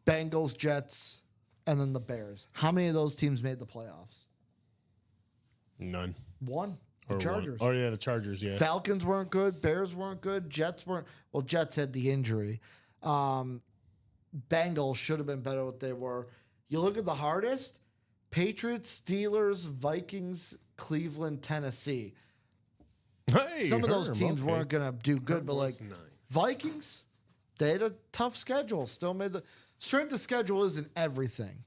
Bengals, Jets, and then the Bears. How many of those teams made the playoffs? None. 1. The Or Chargers. one. Oh, yeah, the Chargers, yeah. Falcons weren't good. Bears weren't good. Jets weren't. Well, Jets had the injury. Bengals should have been better than what they were. You look at the hardest, Patriots, Steelers, Vikings, Cleveland, Tennessee. Hey, Some of those teams weren't going to do good, but like 9. Vikings, they had a tough schedule. Still made the strength of schedule isn't everything.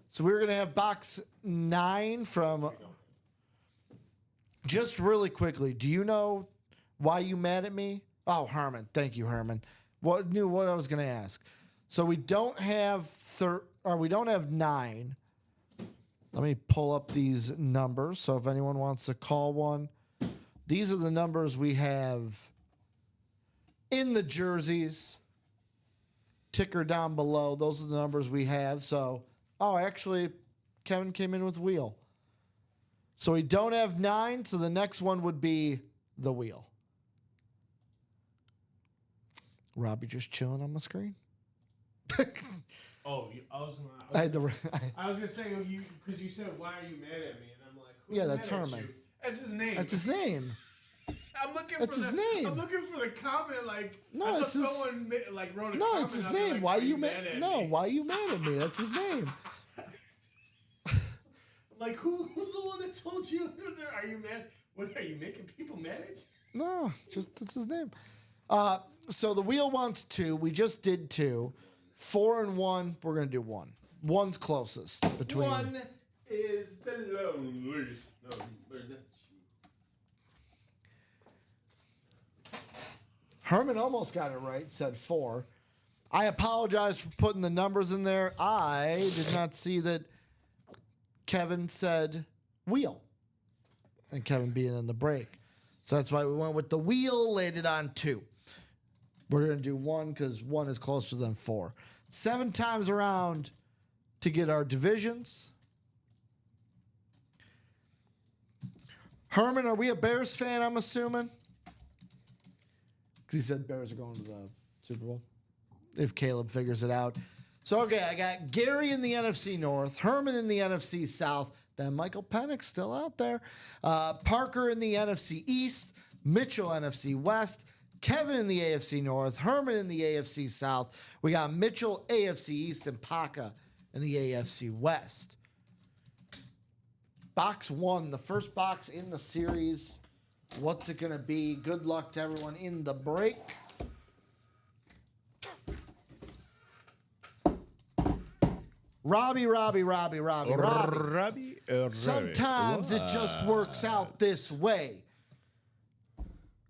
So we're going to have box 9 from. Just really quickly, do you know why you mad at me? Oh, Herman. Thank you, Herman. What I was going to ask. So we don't have 9. Let me pull up these numbers. So if anyone wants to call one, these are the numbers we have in the jerseys. Ticker down below. Those are the numbers we have. So, actually, Kevin came in with wheel. So we don't have 9, so the next one would be the wheel. Robbie just chilling on my screen. Oh, I was gonna say because you said why are you mad at me, and I'm like, who's Yeah, that's mad at Herman. you? That's his name. That's his name. I'm looking That's for his the name. I'm looking for the comment. Like, No, I thought it's his- someone like wrote a No, comment. it's his I'll be name. like, Why are you mad? at No, me? why you mad at me? That's his name. Like, who's the one that told you? Are you mad? What are you making people mad at you? No, just that's his name. So the wheel wants 2. We just did 2. 4 and 1. We're gonna do 1. 1's closest between. One is the loneliest number that you. Herman almost got it right, said 4. I apologize for putting the numbers in there. I did not see that Kevin said wheel. And Kevin being in the break. So that's why we went with the wheel, laid it on 2. We're going to do 1 because 1 is closer than 4. 7 times around to get our divisions. Herman, are we a Bears fan, I'm assuming? Because he said Bears are going to the Super Bowl. If Caleb figures it out. So, okay, I got Gary in the NFC North, Herman in the NFC South, then Michael Penix still out there, Parker in the NFC East, Mitchell NFC West, Kevin in the AFC North, Herman in the AFC South. We got Mitchell AFC East and Paca in the AFC West. Box 1, the first box in the series. What's it going to be? Good luck to everyone in the break. Robbie. Sometimes it just works out this way.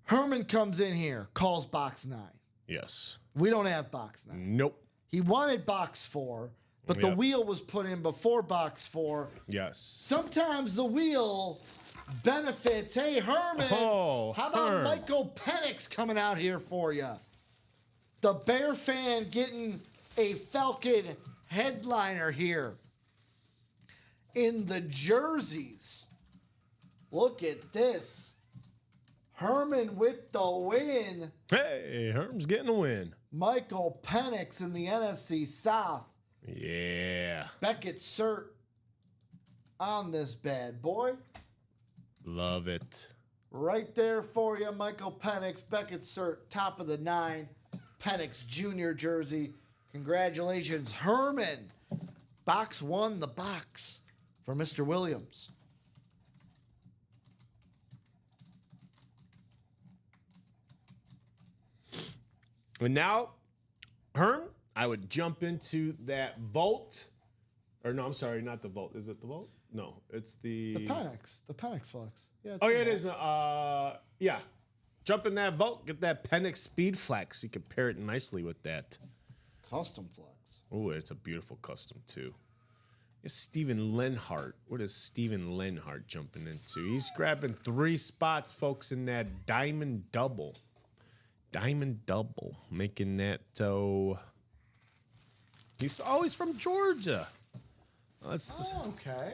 Herman comes in here, calls box 9. Yes. We don't have box 9. Nope. He wanted box 4, but the Yep. wheel was put in before box 4. Yes. Sometimes the wheel benefits. Hey, Herman, Oh, how about Herm. Michael Penix coming out here for you? The Bear fan getting a Falcon headliner here in the jerseys. Look at this. Herman with the win. Hey, Herm's getting a win. Michael Penix in the NFC South. Yeah. Beckett Cert on this bad boy. Love it. Right there for you, Michael Penix. Beckett Cert, top of the 9. Penix Jr. jersey. Congratulations, Herman. Box 1, the box for Mr. Williams. And now, Herm, I would jump into that vault. Or no, I'm sorry, not the vault. Is it the vault? No, it's the The Penix flex. Yeah. Oh yeah, it is. Yeah. Jump in that vault, get that Penix Speed Flex. You can pair it nicely with that. Custom flex. Oh, it's a beautiful custom too. It's Steven Lenhart. What is Steven Lenhart jumping into? He's grabbing 3 spots, folks, in that Diamond Double. Diamond Double, making that. He's always from Georgia. Let's. Oh, okay.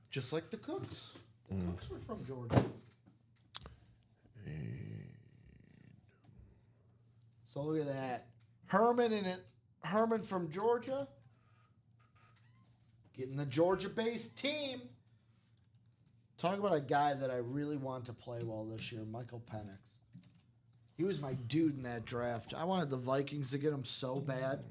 Just like the Cooks. The Cooks were from Georgia. So look at that. Herman from Georgia. Getting the Georgia-based team. Talk about a guy that I really want to play well this year, Michael Penix. He was my dude in that draft. I wanted the Vikings to get him so bad.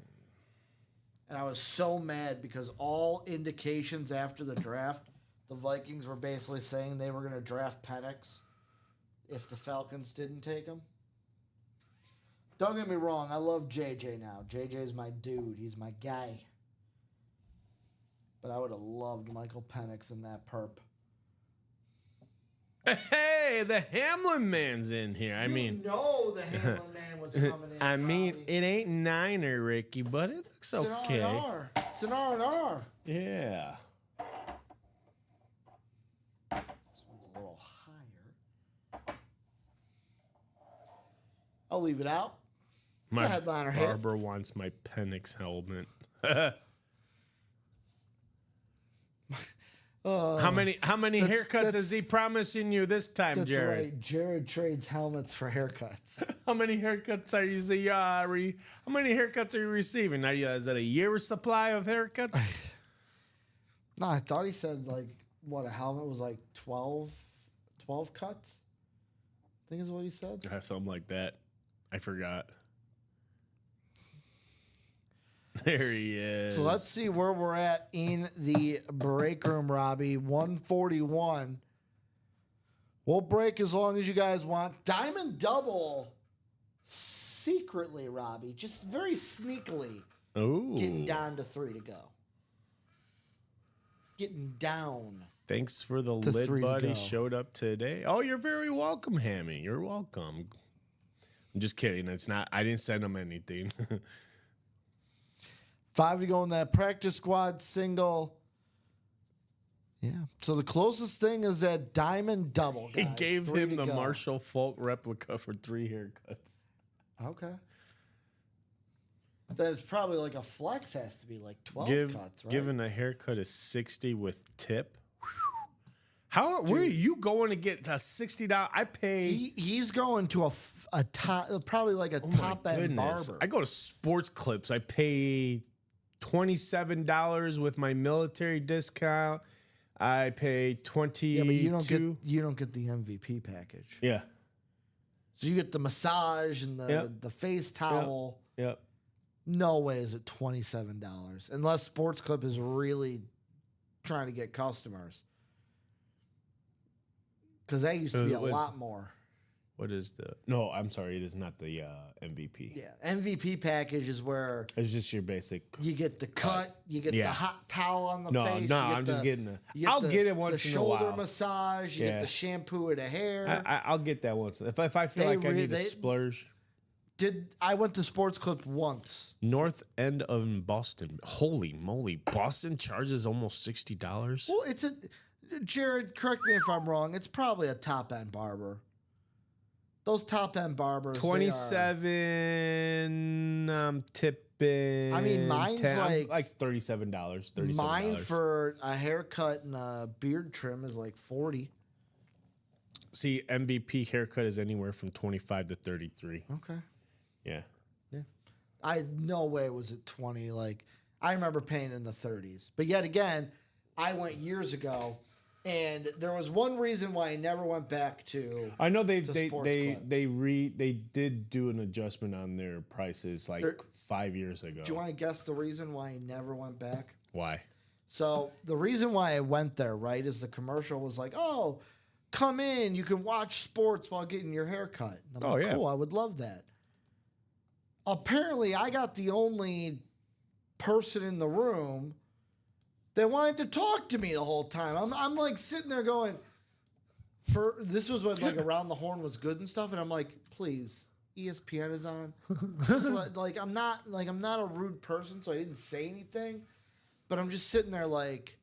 And I was so mad because all indications after the draft, the Vikings were basically saying they were going to draft Penix if the Falcons didn't take him. Don't get me wrong, I love JJ now. JJ's my dude. He's my guy. But I would have loved Michael Penix in that perp. Hey, the Hamlin man's in here. I You mean, know the Hamlin man was coming in. I mean, Robbie. it ain't Niner, Ricky, but it looks It's an okay. R&R. It's an R&R. Yeah. This one's a little higher. I'll leave it out. My headliner hit. barber wants my Penix helmet. How many haircuts that's- is he promising you this time, That's Jared? right. Jared trades helmets for haircuts. How many haircuts are you how many haircuts are you receiving? Is that a year supply of haircuts? No, I thought he said like what a helmet was like 12 cuts. I think is what he said. Something like that. I forgot. There he is. So let's see where we're at in the break room, Robbie. 141. We'll break as long as you guys want. Diamond double secretly, Robbie, just very sneakily Ooh. getting down to 3 to go. Getting down. Thanks for the To lid 3 to buddy go. showed up today. Oh, you're very welcome, Hammy. You're welcome. I'm just kidding. It's not. I didn't send him anything. 5 to go in that practice squad single. Yeah. So the closest thing is that diamond double. He Guys. gave 3 him to the go. Marshall Falk replica for 3 haircuts. Okay. Then it's probably like a flex has to be like 12 cuts, right? Giving a haircut is 60 with tip. Where are you going to get to $60? I pay. He's going to a top, probably like a top end barber. I go to Sports Clips. I pay $27 with my military discount. I pay 22. Yeah, but you don't get the MVP package. Yeah. So you get the massage and the face towel. Yep. No way is it $27 unless Sports Clip is really trying to get customers. Because that used to be a lot more. What is the? No, I'm sorry. It is not the MVP. Yeah, MVP package is where It's just your basic. you get the cut, you get the hot towel on the face. No, you get I'm just getting the. you I'll get it once the in a while. shoulder massage. You Yeah. get the shampoo of the hair. I'll get that once if I feel like I need to splurge. I went to Sports Clip once. North End of Boston. Holy moly! Boston charges almost $60. Well, Jared, correct me if I'm wrong. It's probably a top end barber. Those top end barbers. 27. Tipping. I mean, mine's 10, like $37. $37. Mine for a haircut and a beard trim is like 40. See, MVP haircut is anywhere from 25 to 33. Okay. Yeah. No way was it 20. Like I remember paying in the 30s. But yet again, I went years ago, and there was one reason why I never went back to. I know they Sports Club. they did do an adjustment on their prices 5 years ago. Do you want to guess the reason why I never went back? Why? So the reason why I went there, right, is the commercial was like, "Oh, come in, you can watch sports while getting your hair cut." And I'm like, yeah. cool, I would love that. Apparently, I got the only person in the room that wanted to talk to me the whole time. I'm like sitting there going, this was when like Around the Horn was good and stuff, and I'm like, please, ESPN is on. Just I'm not a rude person, so I didn't say anything, but I'm just sitting there like,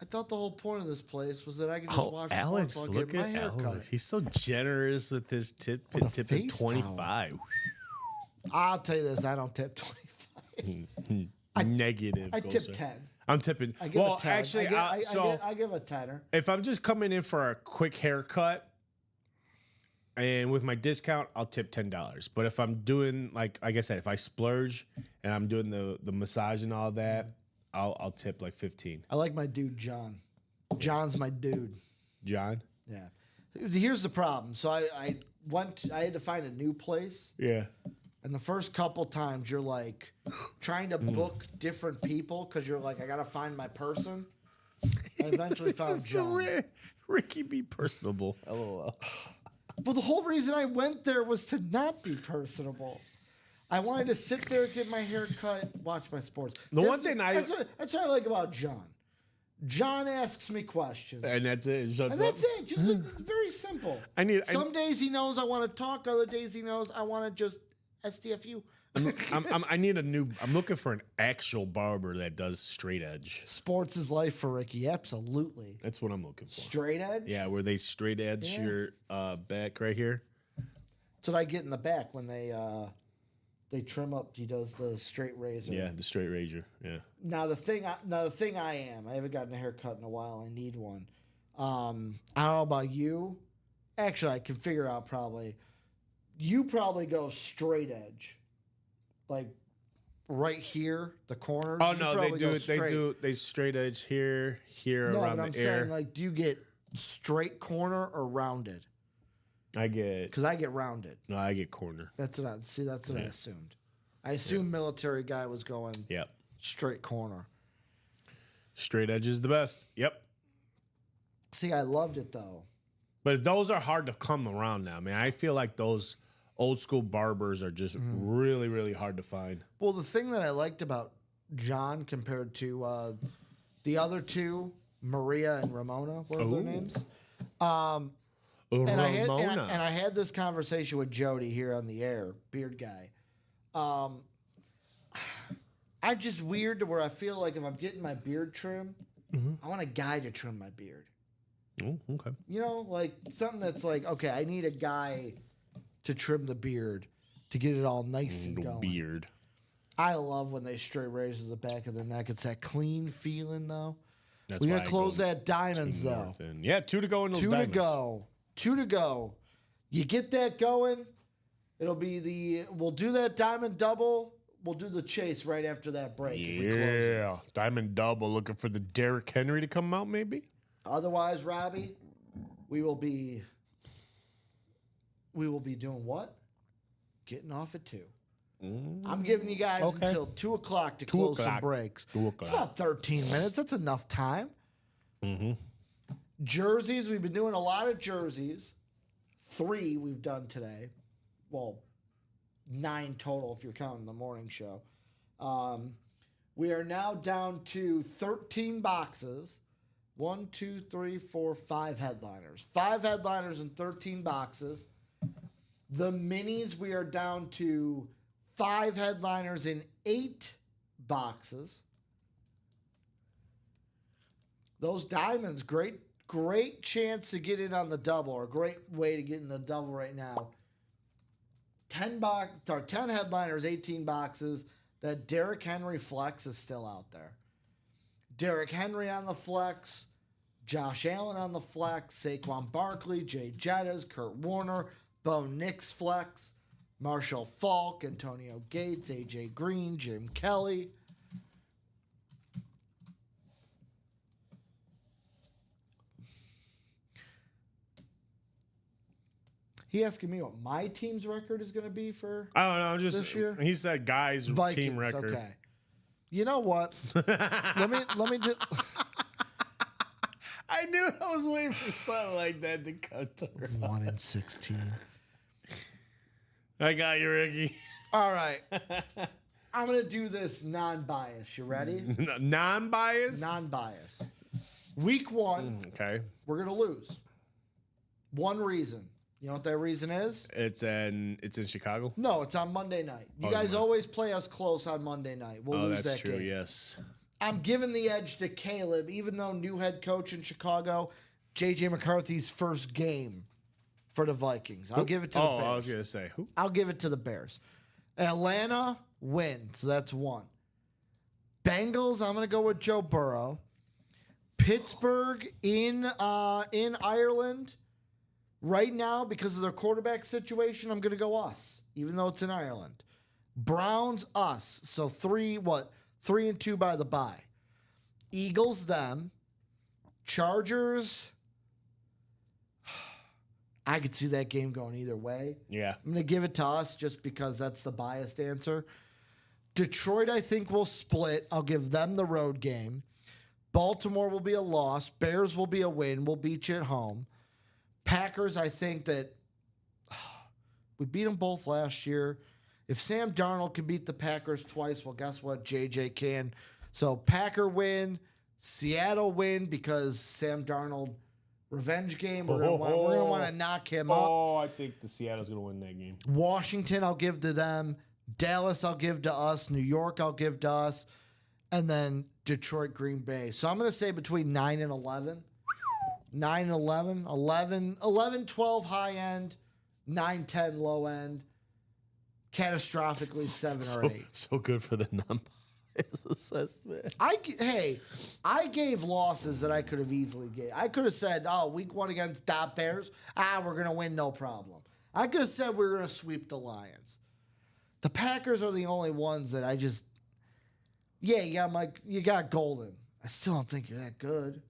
I thought the whole point of this place was that I could just watch Alex, sports while look getting my at hair cut. Alex. He's so generous with his tip the at face 25. I'll tell you this, I don't tip 25. Negative. I goes tip there. 10. I'm tipping. I give a 10. Actually, I give a tenner. if I'm just coming in for a quick haircut, and with my discount, I'll tip $10. But if I'm doing like I said, if I splurge and I'm doing the massage and all that, I'll tip like 15. I like my dude John. John's my dude. John. Yeah. Here's the problem. So I had to find a new place. Yeah. And the first couple times you're like trying to book different people because you're like, I got to find my person. I eventually found John. Ricky be personable. LOL. But the whole reason I went there was to not be personable. I wanted to sit there, get my hair cut, watch my sports. That's what I like about John. John asks me questions. And that's it. And that's it. Just it's very simple. Some days he knows I want to talk. Other days he knows I want to just STFU. I'm looking for an actual barber that does straight edge. Sports is life for Ricky. Absolutely. That's what I'm looking for. Straight edge? Yeah, where they straight edge your back right here. That's what I get in the back when they trim up. He does the straight razor. Yeah, the straight razor. Yeah. Now the thing I haven't gotten a haircut in a while. I need one. I don't know about you. Actually, I can figure out probably. You probably go straight edge, like right here, the corners. Oh You no, probably go straight. They straight edge here, No, around but I'm the air. saying like, do you get straight corner or rounded? I get Because I get rounded. no, I get corner. That's what I assumed. I assumed military guy was going Yep. straight corner. Straight edge is the best. Yep. See, I loved it though. But those are hard to come around now, man. I feel like those old school barbers are just really, really hard to find. Well, the thing that I liked about John compared to the other two, Maria and Ramona, what are their names? And Ramona. I had this conversation with Jody here on the air, beard guy. I'm just weird to where I feel like if I'm getting my beard trimmed, I want a guy to trim my beard. Oh, okay. You know, like something that's like, okay, I need a guy to trim the beard to get it all nice and going. Beard. I love when they straight razor the back of the neck. It's that clean feeling, though. That's We why gotta I close go that diamonds, two though. north and- Yeah, 2 to go in those 2 to diamonds. go. 2 to go. You get that going. It'll be we'll do that diamond double. We'll do the chase right after that break. If we close it. Yeah, diamond double. Looking for the Derrick Henry to come out, maybe. Otherwise, Robbie, we will be doing what? Getting off at 2. I'm giving you guys Okay. until 2 o'clock to 2 close some o'clock. breaks. 2 It's o'clock. about 13 minutes. That's enough time. Jerseys, we've been doing a lot of jerseys. 3 we've done today. Well, 9 total if you're counting the morning show. We are now down to 13 boxes. 1, 2, 3, 4, 5 headliners. 5 headliners and 13 boxes. The minis, we are down to 5 headliners in 8 boxes. Those diamonds, great chance to get in on the double, or great way to get in the double right now. 10 headliners, 18 boxes. That Derrick Henry flex is still out there. Derrick Henry on the flex, Josh Allen on the flex, Saquon Barkley, Jay Jettas, Kurt Warner, Bo Nix flex, Marshall Faulk, Antonio Gates, AJ Green, Jim Kelly. He asking me what my team's record is going to be for I don't know. Just this year? he said guys Vikings. team record. Okay. You know what? let me do. I knew I was waiting for something like that to come through. 1-16. I got you, Ricky. All right. I'm going to do this non-bias. You ready? Non-biased. Non-bias. Week 1, Okay. we're going to lose. One reason. You know what that reason is? It's in Chicago. No, it's on Monday night. You Oh, guys yeah. always play us close on Monday night. We'll Oh, lose that's that true. game. Yes. I'm giving the edge to Caleb, even though new head coach in Chicago, J.J. McCarthy's first game for the Vikings. I'll give it to the Bears. I was gonna say who? I'll give it to the Bears. Atlanta win, so that's 1. Bengals, I'm going to go with Joe Burrow. Pittsburgh in Ireland. Right now, because of their quarterback situation, I'm going to go us, even though it's in Ireland. Browns, us. So 3-2 by the bye. Eagles, them. Chargers, I could see that game going either way. Yeah. I'm going to give it to us just because that's the biased answer. Detroit, I think, will split. I'll give them the road game. Baltimore will be a loss. Bears will be a win. We'll beat you at home. Packers, I think that we beat them both last year. If Sam Darnold can beat the Packers twice, well, guess what? JJ can. So Packer win. Seattle win because Sam Darnold revenge game. We're going to want to knock him up. Oh, I think the Seattle's gonna win that game. Washington, I'll give to them. Dallas, I'll give to us. New York, I'll give to us. And then Detroit, Green Bay. So I'm going to say between 9 and 11. 9 and 11. 11, 12 high end. 9, 10 low end. Catastrophically 7 or 8. So good for the non-biased assessment. I gave losses that I could have easily gave. I could have said, week 1 against the Bears. We're going to win, no problem. I could have said we were going to sweep the Lions. The Packers are the only ones that I just, you got Golden. I still don't think you're that good.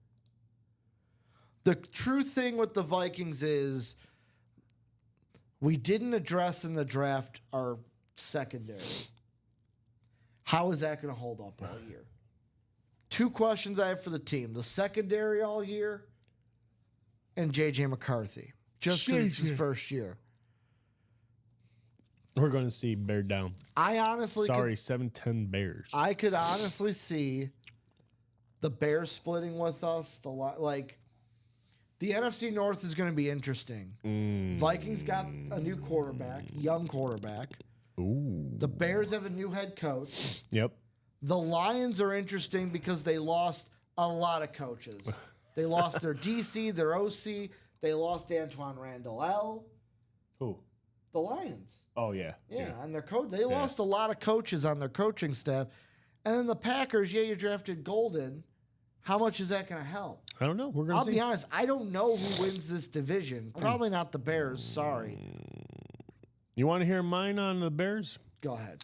The true thing with the Vikings is we didn't address in the draft our secondary. How is that going to hold up all year? 2 questions I have for the team. The secondary all year and J.J. McCarthy. Just because it's his first year. We're going to see Bear down. I honestly Sorry, 7-10 Bears. I could honestly see the Bears splitting with us. The NFC North is going to be interesting. Vikings got a new quarterback, young quarterback. Ooh. The Bears have a new head coach. Yep. The Lions are interesting because they lost a lot of coaches. They lost their DC, their OC. They lost Antoine Randall L. Who? The Lions. Oh, yeah. Yeah, and their coach. They lost a lot of coaches on their coaching staff. And then the Packers, you drafted Golden. How much is that going to help? I don't know. We're going to I'll see. be honest. I don't know who wins this division. Probably not the Bears. Sorry. You want to hear mine on the Bears? Go ahead.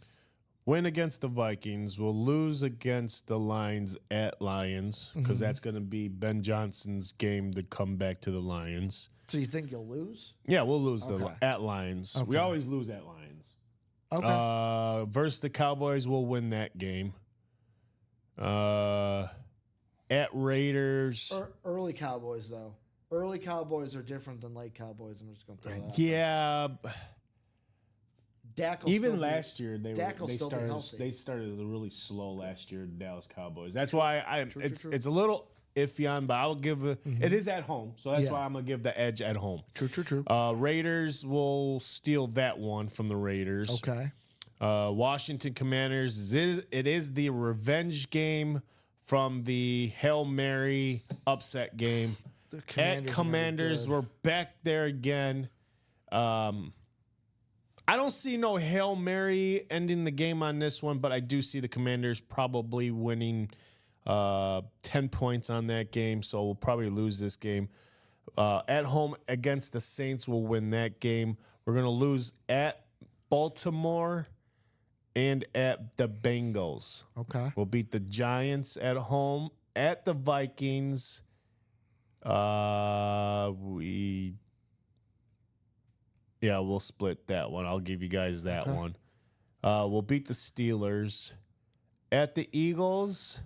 Win against the Vikings. We'll lose against the Lions at Lions because that's going to be Ben Johnson's game to come back to the Lions. So you think you'll lose? Yeah, we'll lose Okay. at Lions. We Okay. always lose at Lions. Okay. Versus the Cowboys, we'll win that game. At Raiders. Early Cowboys, though. Early Cowboys are different than late Cowboys. I'm just going to throw that out. Yeah. Dak will Even still be- last year Dak will still be healthy. they started really slow last year, the Dallas Cowboys. That's why True. it's a little iffy on, but I'll give it is at home, so that's Yeah. why I'm gonna give the edge at home. True. Raiders will steal that one from the Raiders. Okay. Washington Commanders it is the revenge game from the Hail Mary upset game. The At Commanders are gonna be Commanders, good. we're back there again. I don't see no Hail Mary ending the game on this one, but I do see the Commanders probably winning 10 points on that game, so we'll probably lose this game. At home against the Saints, we'll win that game. We're going to lose at Baltimore and at the Bengals. Okay. We'll beat the Giants at home, at the Vikings. We'll split that one. I'll give you guys that Okay. one. We'll beat the Steelers at the Eagles.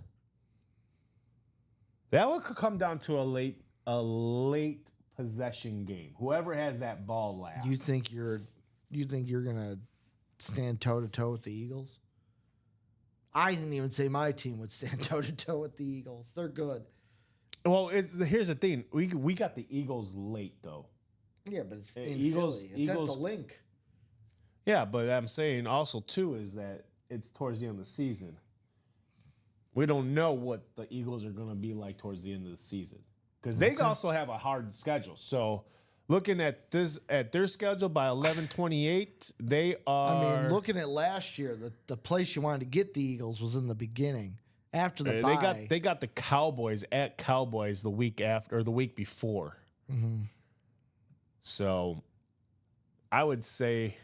That one could come down to a late possession game. Whoever has that ball last. You think you're gonna stand toe to toe with the Eagles? I didn't even say my team would stand toe to toe with the Eagles. They're good. Well, here's the thing. We got the Eagles late though. Yeah, but it's in Eagles- Philly. It's at Eagles- the link. Yeah, but I'm saying also too is that it's towards the end of the season. We don't know what the Eagles are going to be like towards the end of the season because they also have a hard schedule. So, looking at their schedule by 11/28, they are. I mean, looking at last year, the place you wanted to get the Eagles was in the beginning. After the bye, they got the Cowboys at Cowboys the week after or the week before. Mm-hmm. So, I would say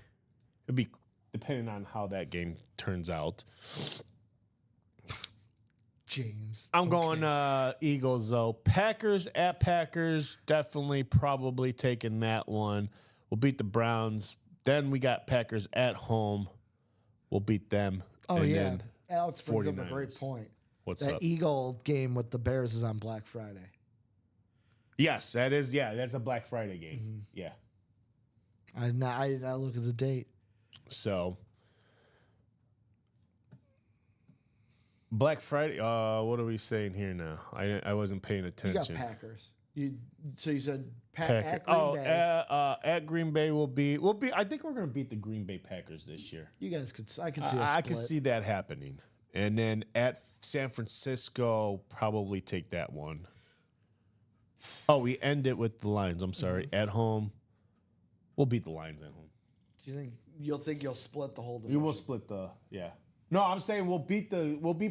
it'd be depending on how that game turns out. James. I'm going Eagles though. Packers at Packers, definitely probably taking that one. We'll beat the Browns. Then we got Packers at home. We'll beat them. Oh And yeah, then Alex brings up a 49ers. great point. what's That up? Eagle game with the Bears is on Black Friday. Yes, that is. Yeah, that's a Black Friday game. Yeah. I did not look at the date. So Black Friday. What are we saying here now? I wasn't paying You attention. got Packers. So you said Packer- at Green Bay. At Green Bay we'll be. I think we're gonna beat the Green Bay Packers this year. You guys could. I could see. I could see that happening. And then at San Francisco, probably take that one. Oh, we end it with the Lions. I'm sorry. At home, we'll beat the Lions at home. Do you think you'll split the whole We division? will split No, I'm saying we'll beat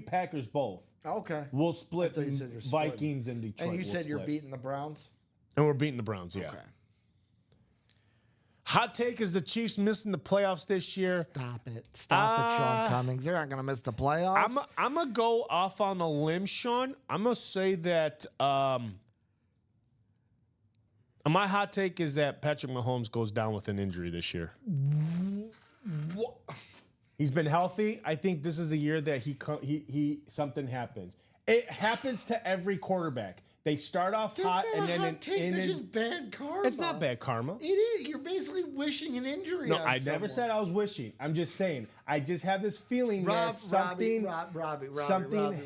Packers both. Okay. We'll split thought you said you're splitting. Vikings and Detroit. And you We'll said you're split. beating the Browns. And we're beating the Browns. Yeah. Okay. Hot take is the Chiefs missing the playoffs this year. Stop it, Sean Cummings. They're not going to miss the playoffs. I'm gonna go off on a limb, Sean. I'm gonna say that my hot take is that Patrick Mahomes goes down with an injury this year. What? He's been healthy. I think this is a year that he something happens. It happens to every quarterback. They start off That's hot not and a then hot take. and That's then- just bad karma. it's not bad karma. It is. You're basically wishing an injury. No, on I never someone. said I was wishing. I'm just saying. I just have this feeling that something Robbie,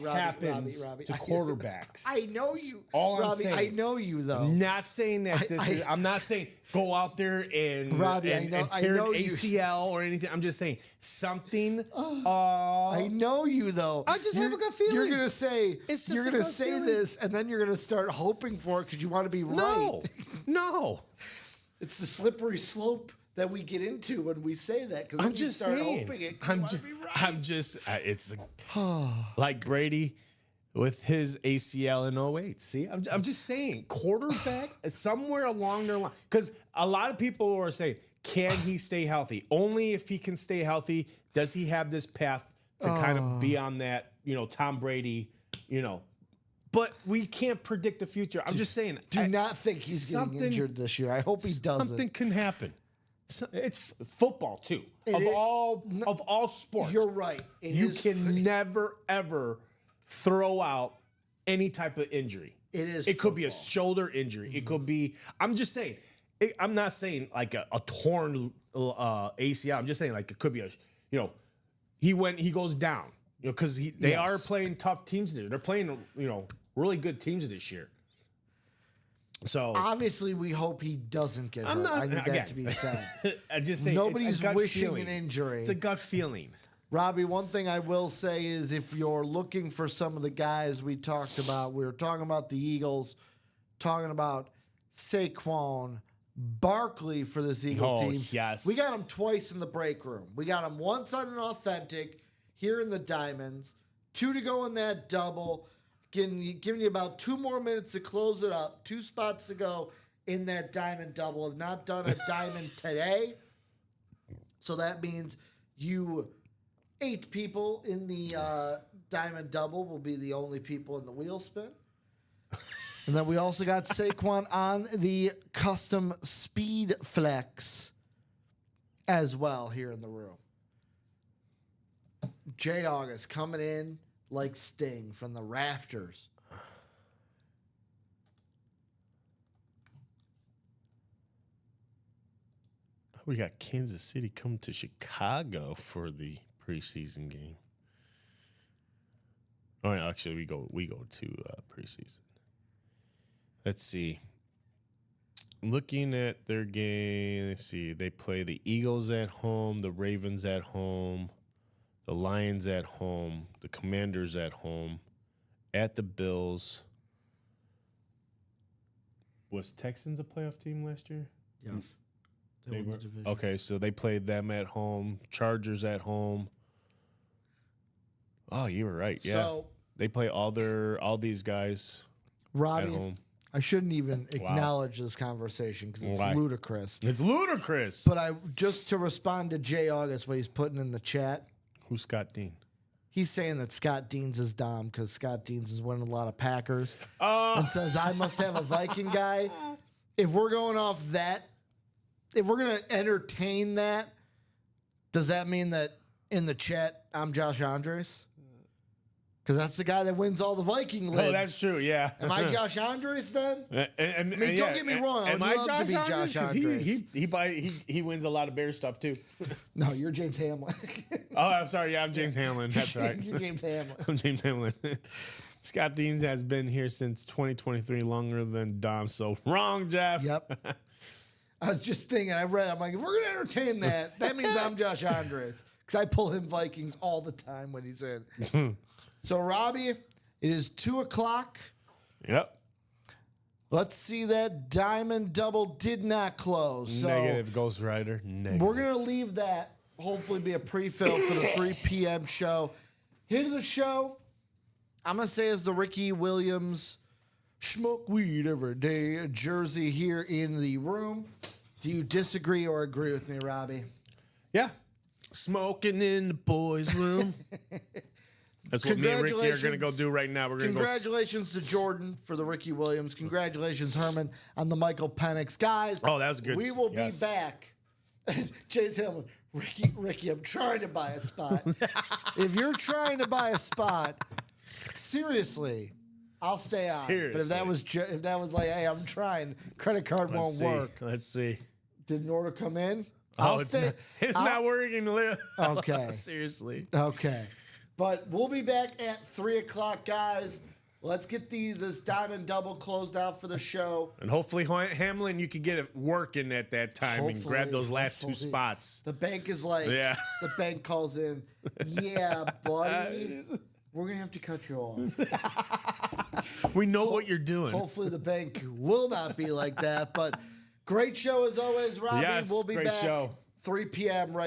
happens Robbie. to quarterbacks. I know you, all I'm Robbie. saying. I know you though. Not saying that I'm not saying go out there and, Robbie, and I tear know an you. ACL or anything. I'm just saying something. I know you though. I just have a gut feeling. You're gonna say It's just you're a gonna gut say feeling. this, and then you're gonna start hoping for it because you want to be right. No. It's the slippery slope that we get into when we say that. Because I'm just start saying. hoping it. I'm just. It's like Brady with his ACL in 08. See, I'm just saying, quarterbacks somewhere along their line, because a lot of people are saying, can he stay healthy? Only if he can stay healthy does he have this path to kind of be on that, Tom Brady, But we can't predict the future. I'm just saying. Do not think he's getting something- injured this year. I hope he doesn't. Something can happen. It's football too. It Of is- all sports, You're right. It you is- can never ever throw out any type of injury. It is. It could be a football. shoulder injury. It could be. I'm just saying. I'm not saying like a torn ACL. I'm just saying like it could be a. He goes down. Because they Yes. are playing tough teams this year. They're playing really good teams this year. So Obviously, we hope he doesn't get hurt. I need that to be said. I'm just saying. Nobody's it's a gut wishing feeling. an injury. It's a gut feeling. Robbie, one thing I will say is if you're looking for some of the guys we talked about, we were talking about the Eagles, talking about Saquon Barkley for this Eagle team. Yes. We got him twice in the break room. We got him once on an authentic here in the Diamonds, 2 to go in that double, giving you about 2 more minutes to close it up, 2 spots to go in that Diamond double. Have not done a Diamond today. So that means you 8 people in the Diamond double will be the only people in the wheel spin. And then we also got Saquon on the custom speed flex as well here in the room. J. August coming in like Sting from the rafters. We got Kansas City come to Chicago for the preseason game. Oh, yeah, actually, we go to preseason. Let's see. Looking at their game, let's see. They play the Eagles at home, the Ravens at home, the Lions at home, the Commanders at home, at the Bills. Was Texans a playoff team last year? Yes. They were? Okay, so they played them at home, Chargers at home. Oh, you were right. Yeah. So, They play all these guys at Robbie, home. I shouldn't even acknowledge this conversation because it's Why? ludicrous. It's ludicrous. But I just to respond to Jay August, what he's putting in the chat, Who's Scott Dean? he's saying that Scott Deans is Dom because Scott Deans is winning a lot of Packers and says I must have a Viking guy. If we're going off that, if we're going to entertain that, does that mean that in the chat I'm Josh Andres? Because that's the guy that wins all the Viking lids. Oh, that's true. Yeah. Am I Josh Andres then? I mean, don't get me wrong, I would love to be Josh Andres. He wins a lot of Bear stuff too. No, you're James Hamlin. Oh, I'm sorry. Yeah, I'm James Hamlin. That's right. You're James Hamlin. I'm James Hamlin. Scott Deans has been here since 2023, longer than Dom. So wrong, Jeff. Yep. I was just thinking, I'm like, if we're going to entertain that, that means I'm Josh Andres. Because I pull him Vikings all the time when he's in. So, Robbie, it is 2 o'clock. Yep. Let's see that diamond double did not close. So Negative Ghost Rider. Negative. we're going to leave that, hopefully be a pre-fill for the 3 p.m. show. Hit of the show, I'm going to say is the Ricky Williams smoke weed every day jersey here in the room. Do you disagree or agree with me, Robbie? Yeah. Smoking in the boys' room. That's what me and Ricky are going to go do right now. We're going to go. Congratulations to Jordan for the Ricky Williams. Congratulations, Herman, on the Michael Penix. Guys, Oh, that was good. we will Yes. be back. James Hamlin, Ricky, I'm trying to buy a spot. If you're trying to buy a spot, seriously, I'll stay on. But Seriously. if that was like, hey, I'm trying, credit card Let's won't see. work. Let's see. Did an order come in? Oh, it's not working. Okay. Seriously. Okay. But we'll be back at 3 o'clock, guys. Let's get this diamond double closed out for the show. And hopefully, Hamlin, you can get it working at that time and grab those last two Hopefully. spots. The bank is like, Yeah. the bank calls in, yeah, buddy, we're going to have to cut you off. We know what you're doing. Hopefully the bank will not be like that. But great show as always, Robbie. Yes, we'll be great back show. 3 p.m. right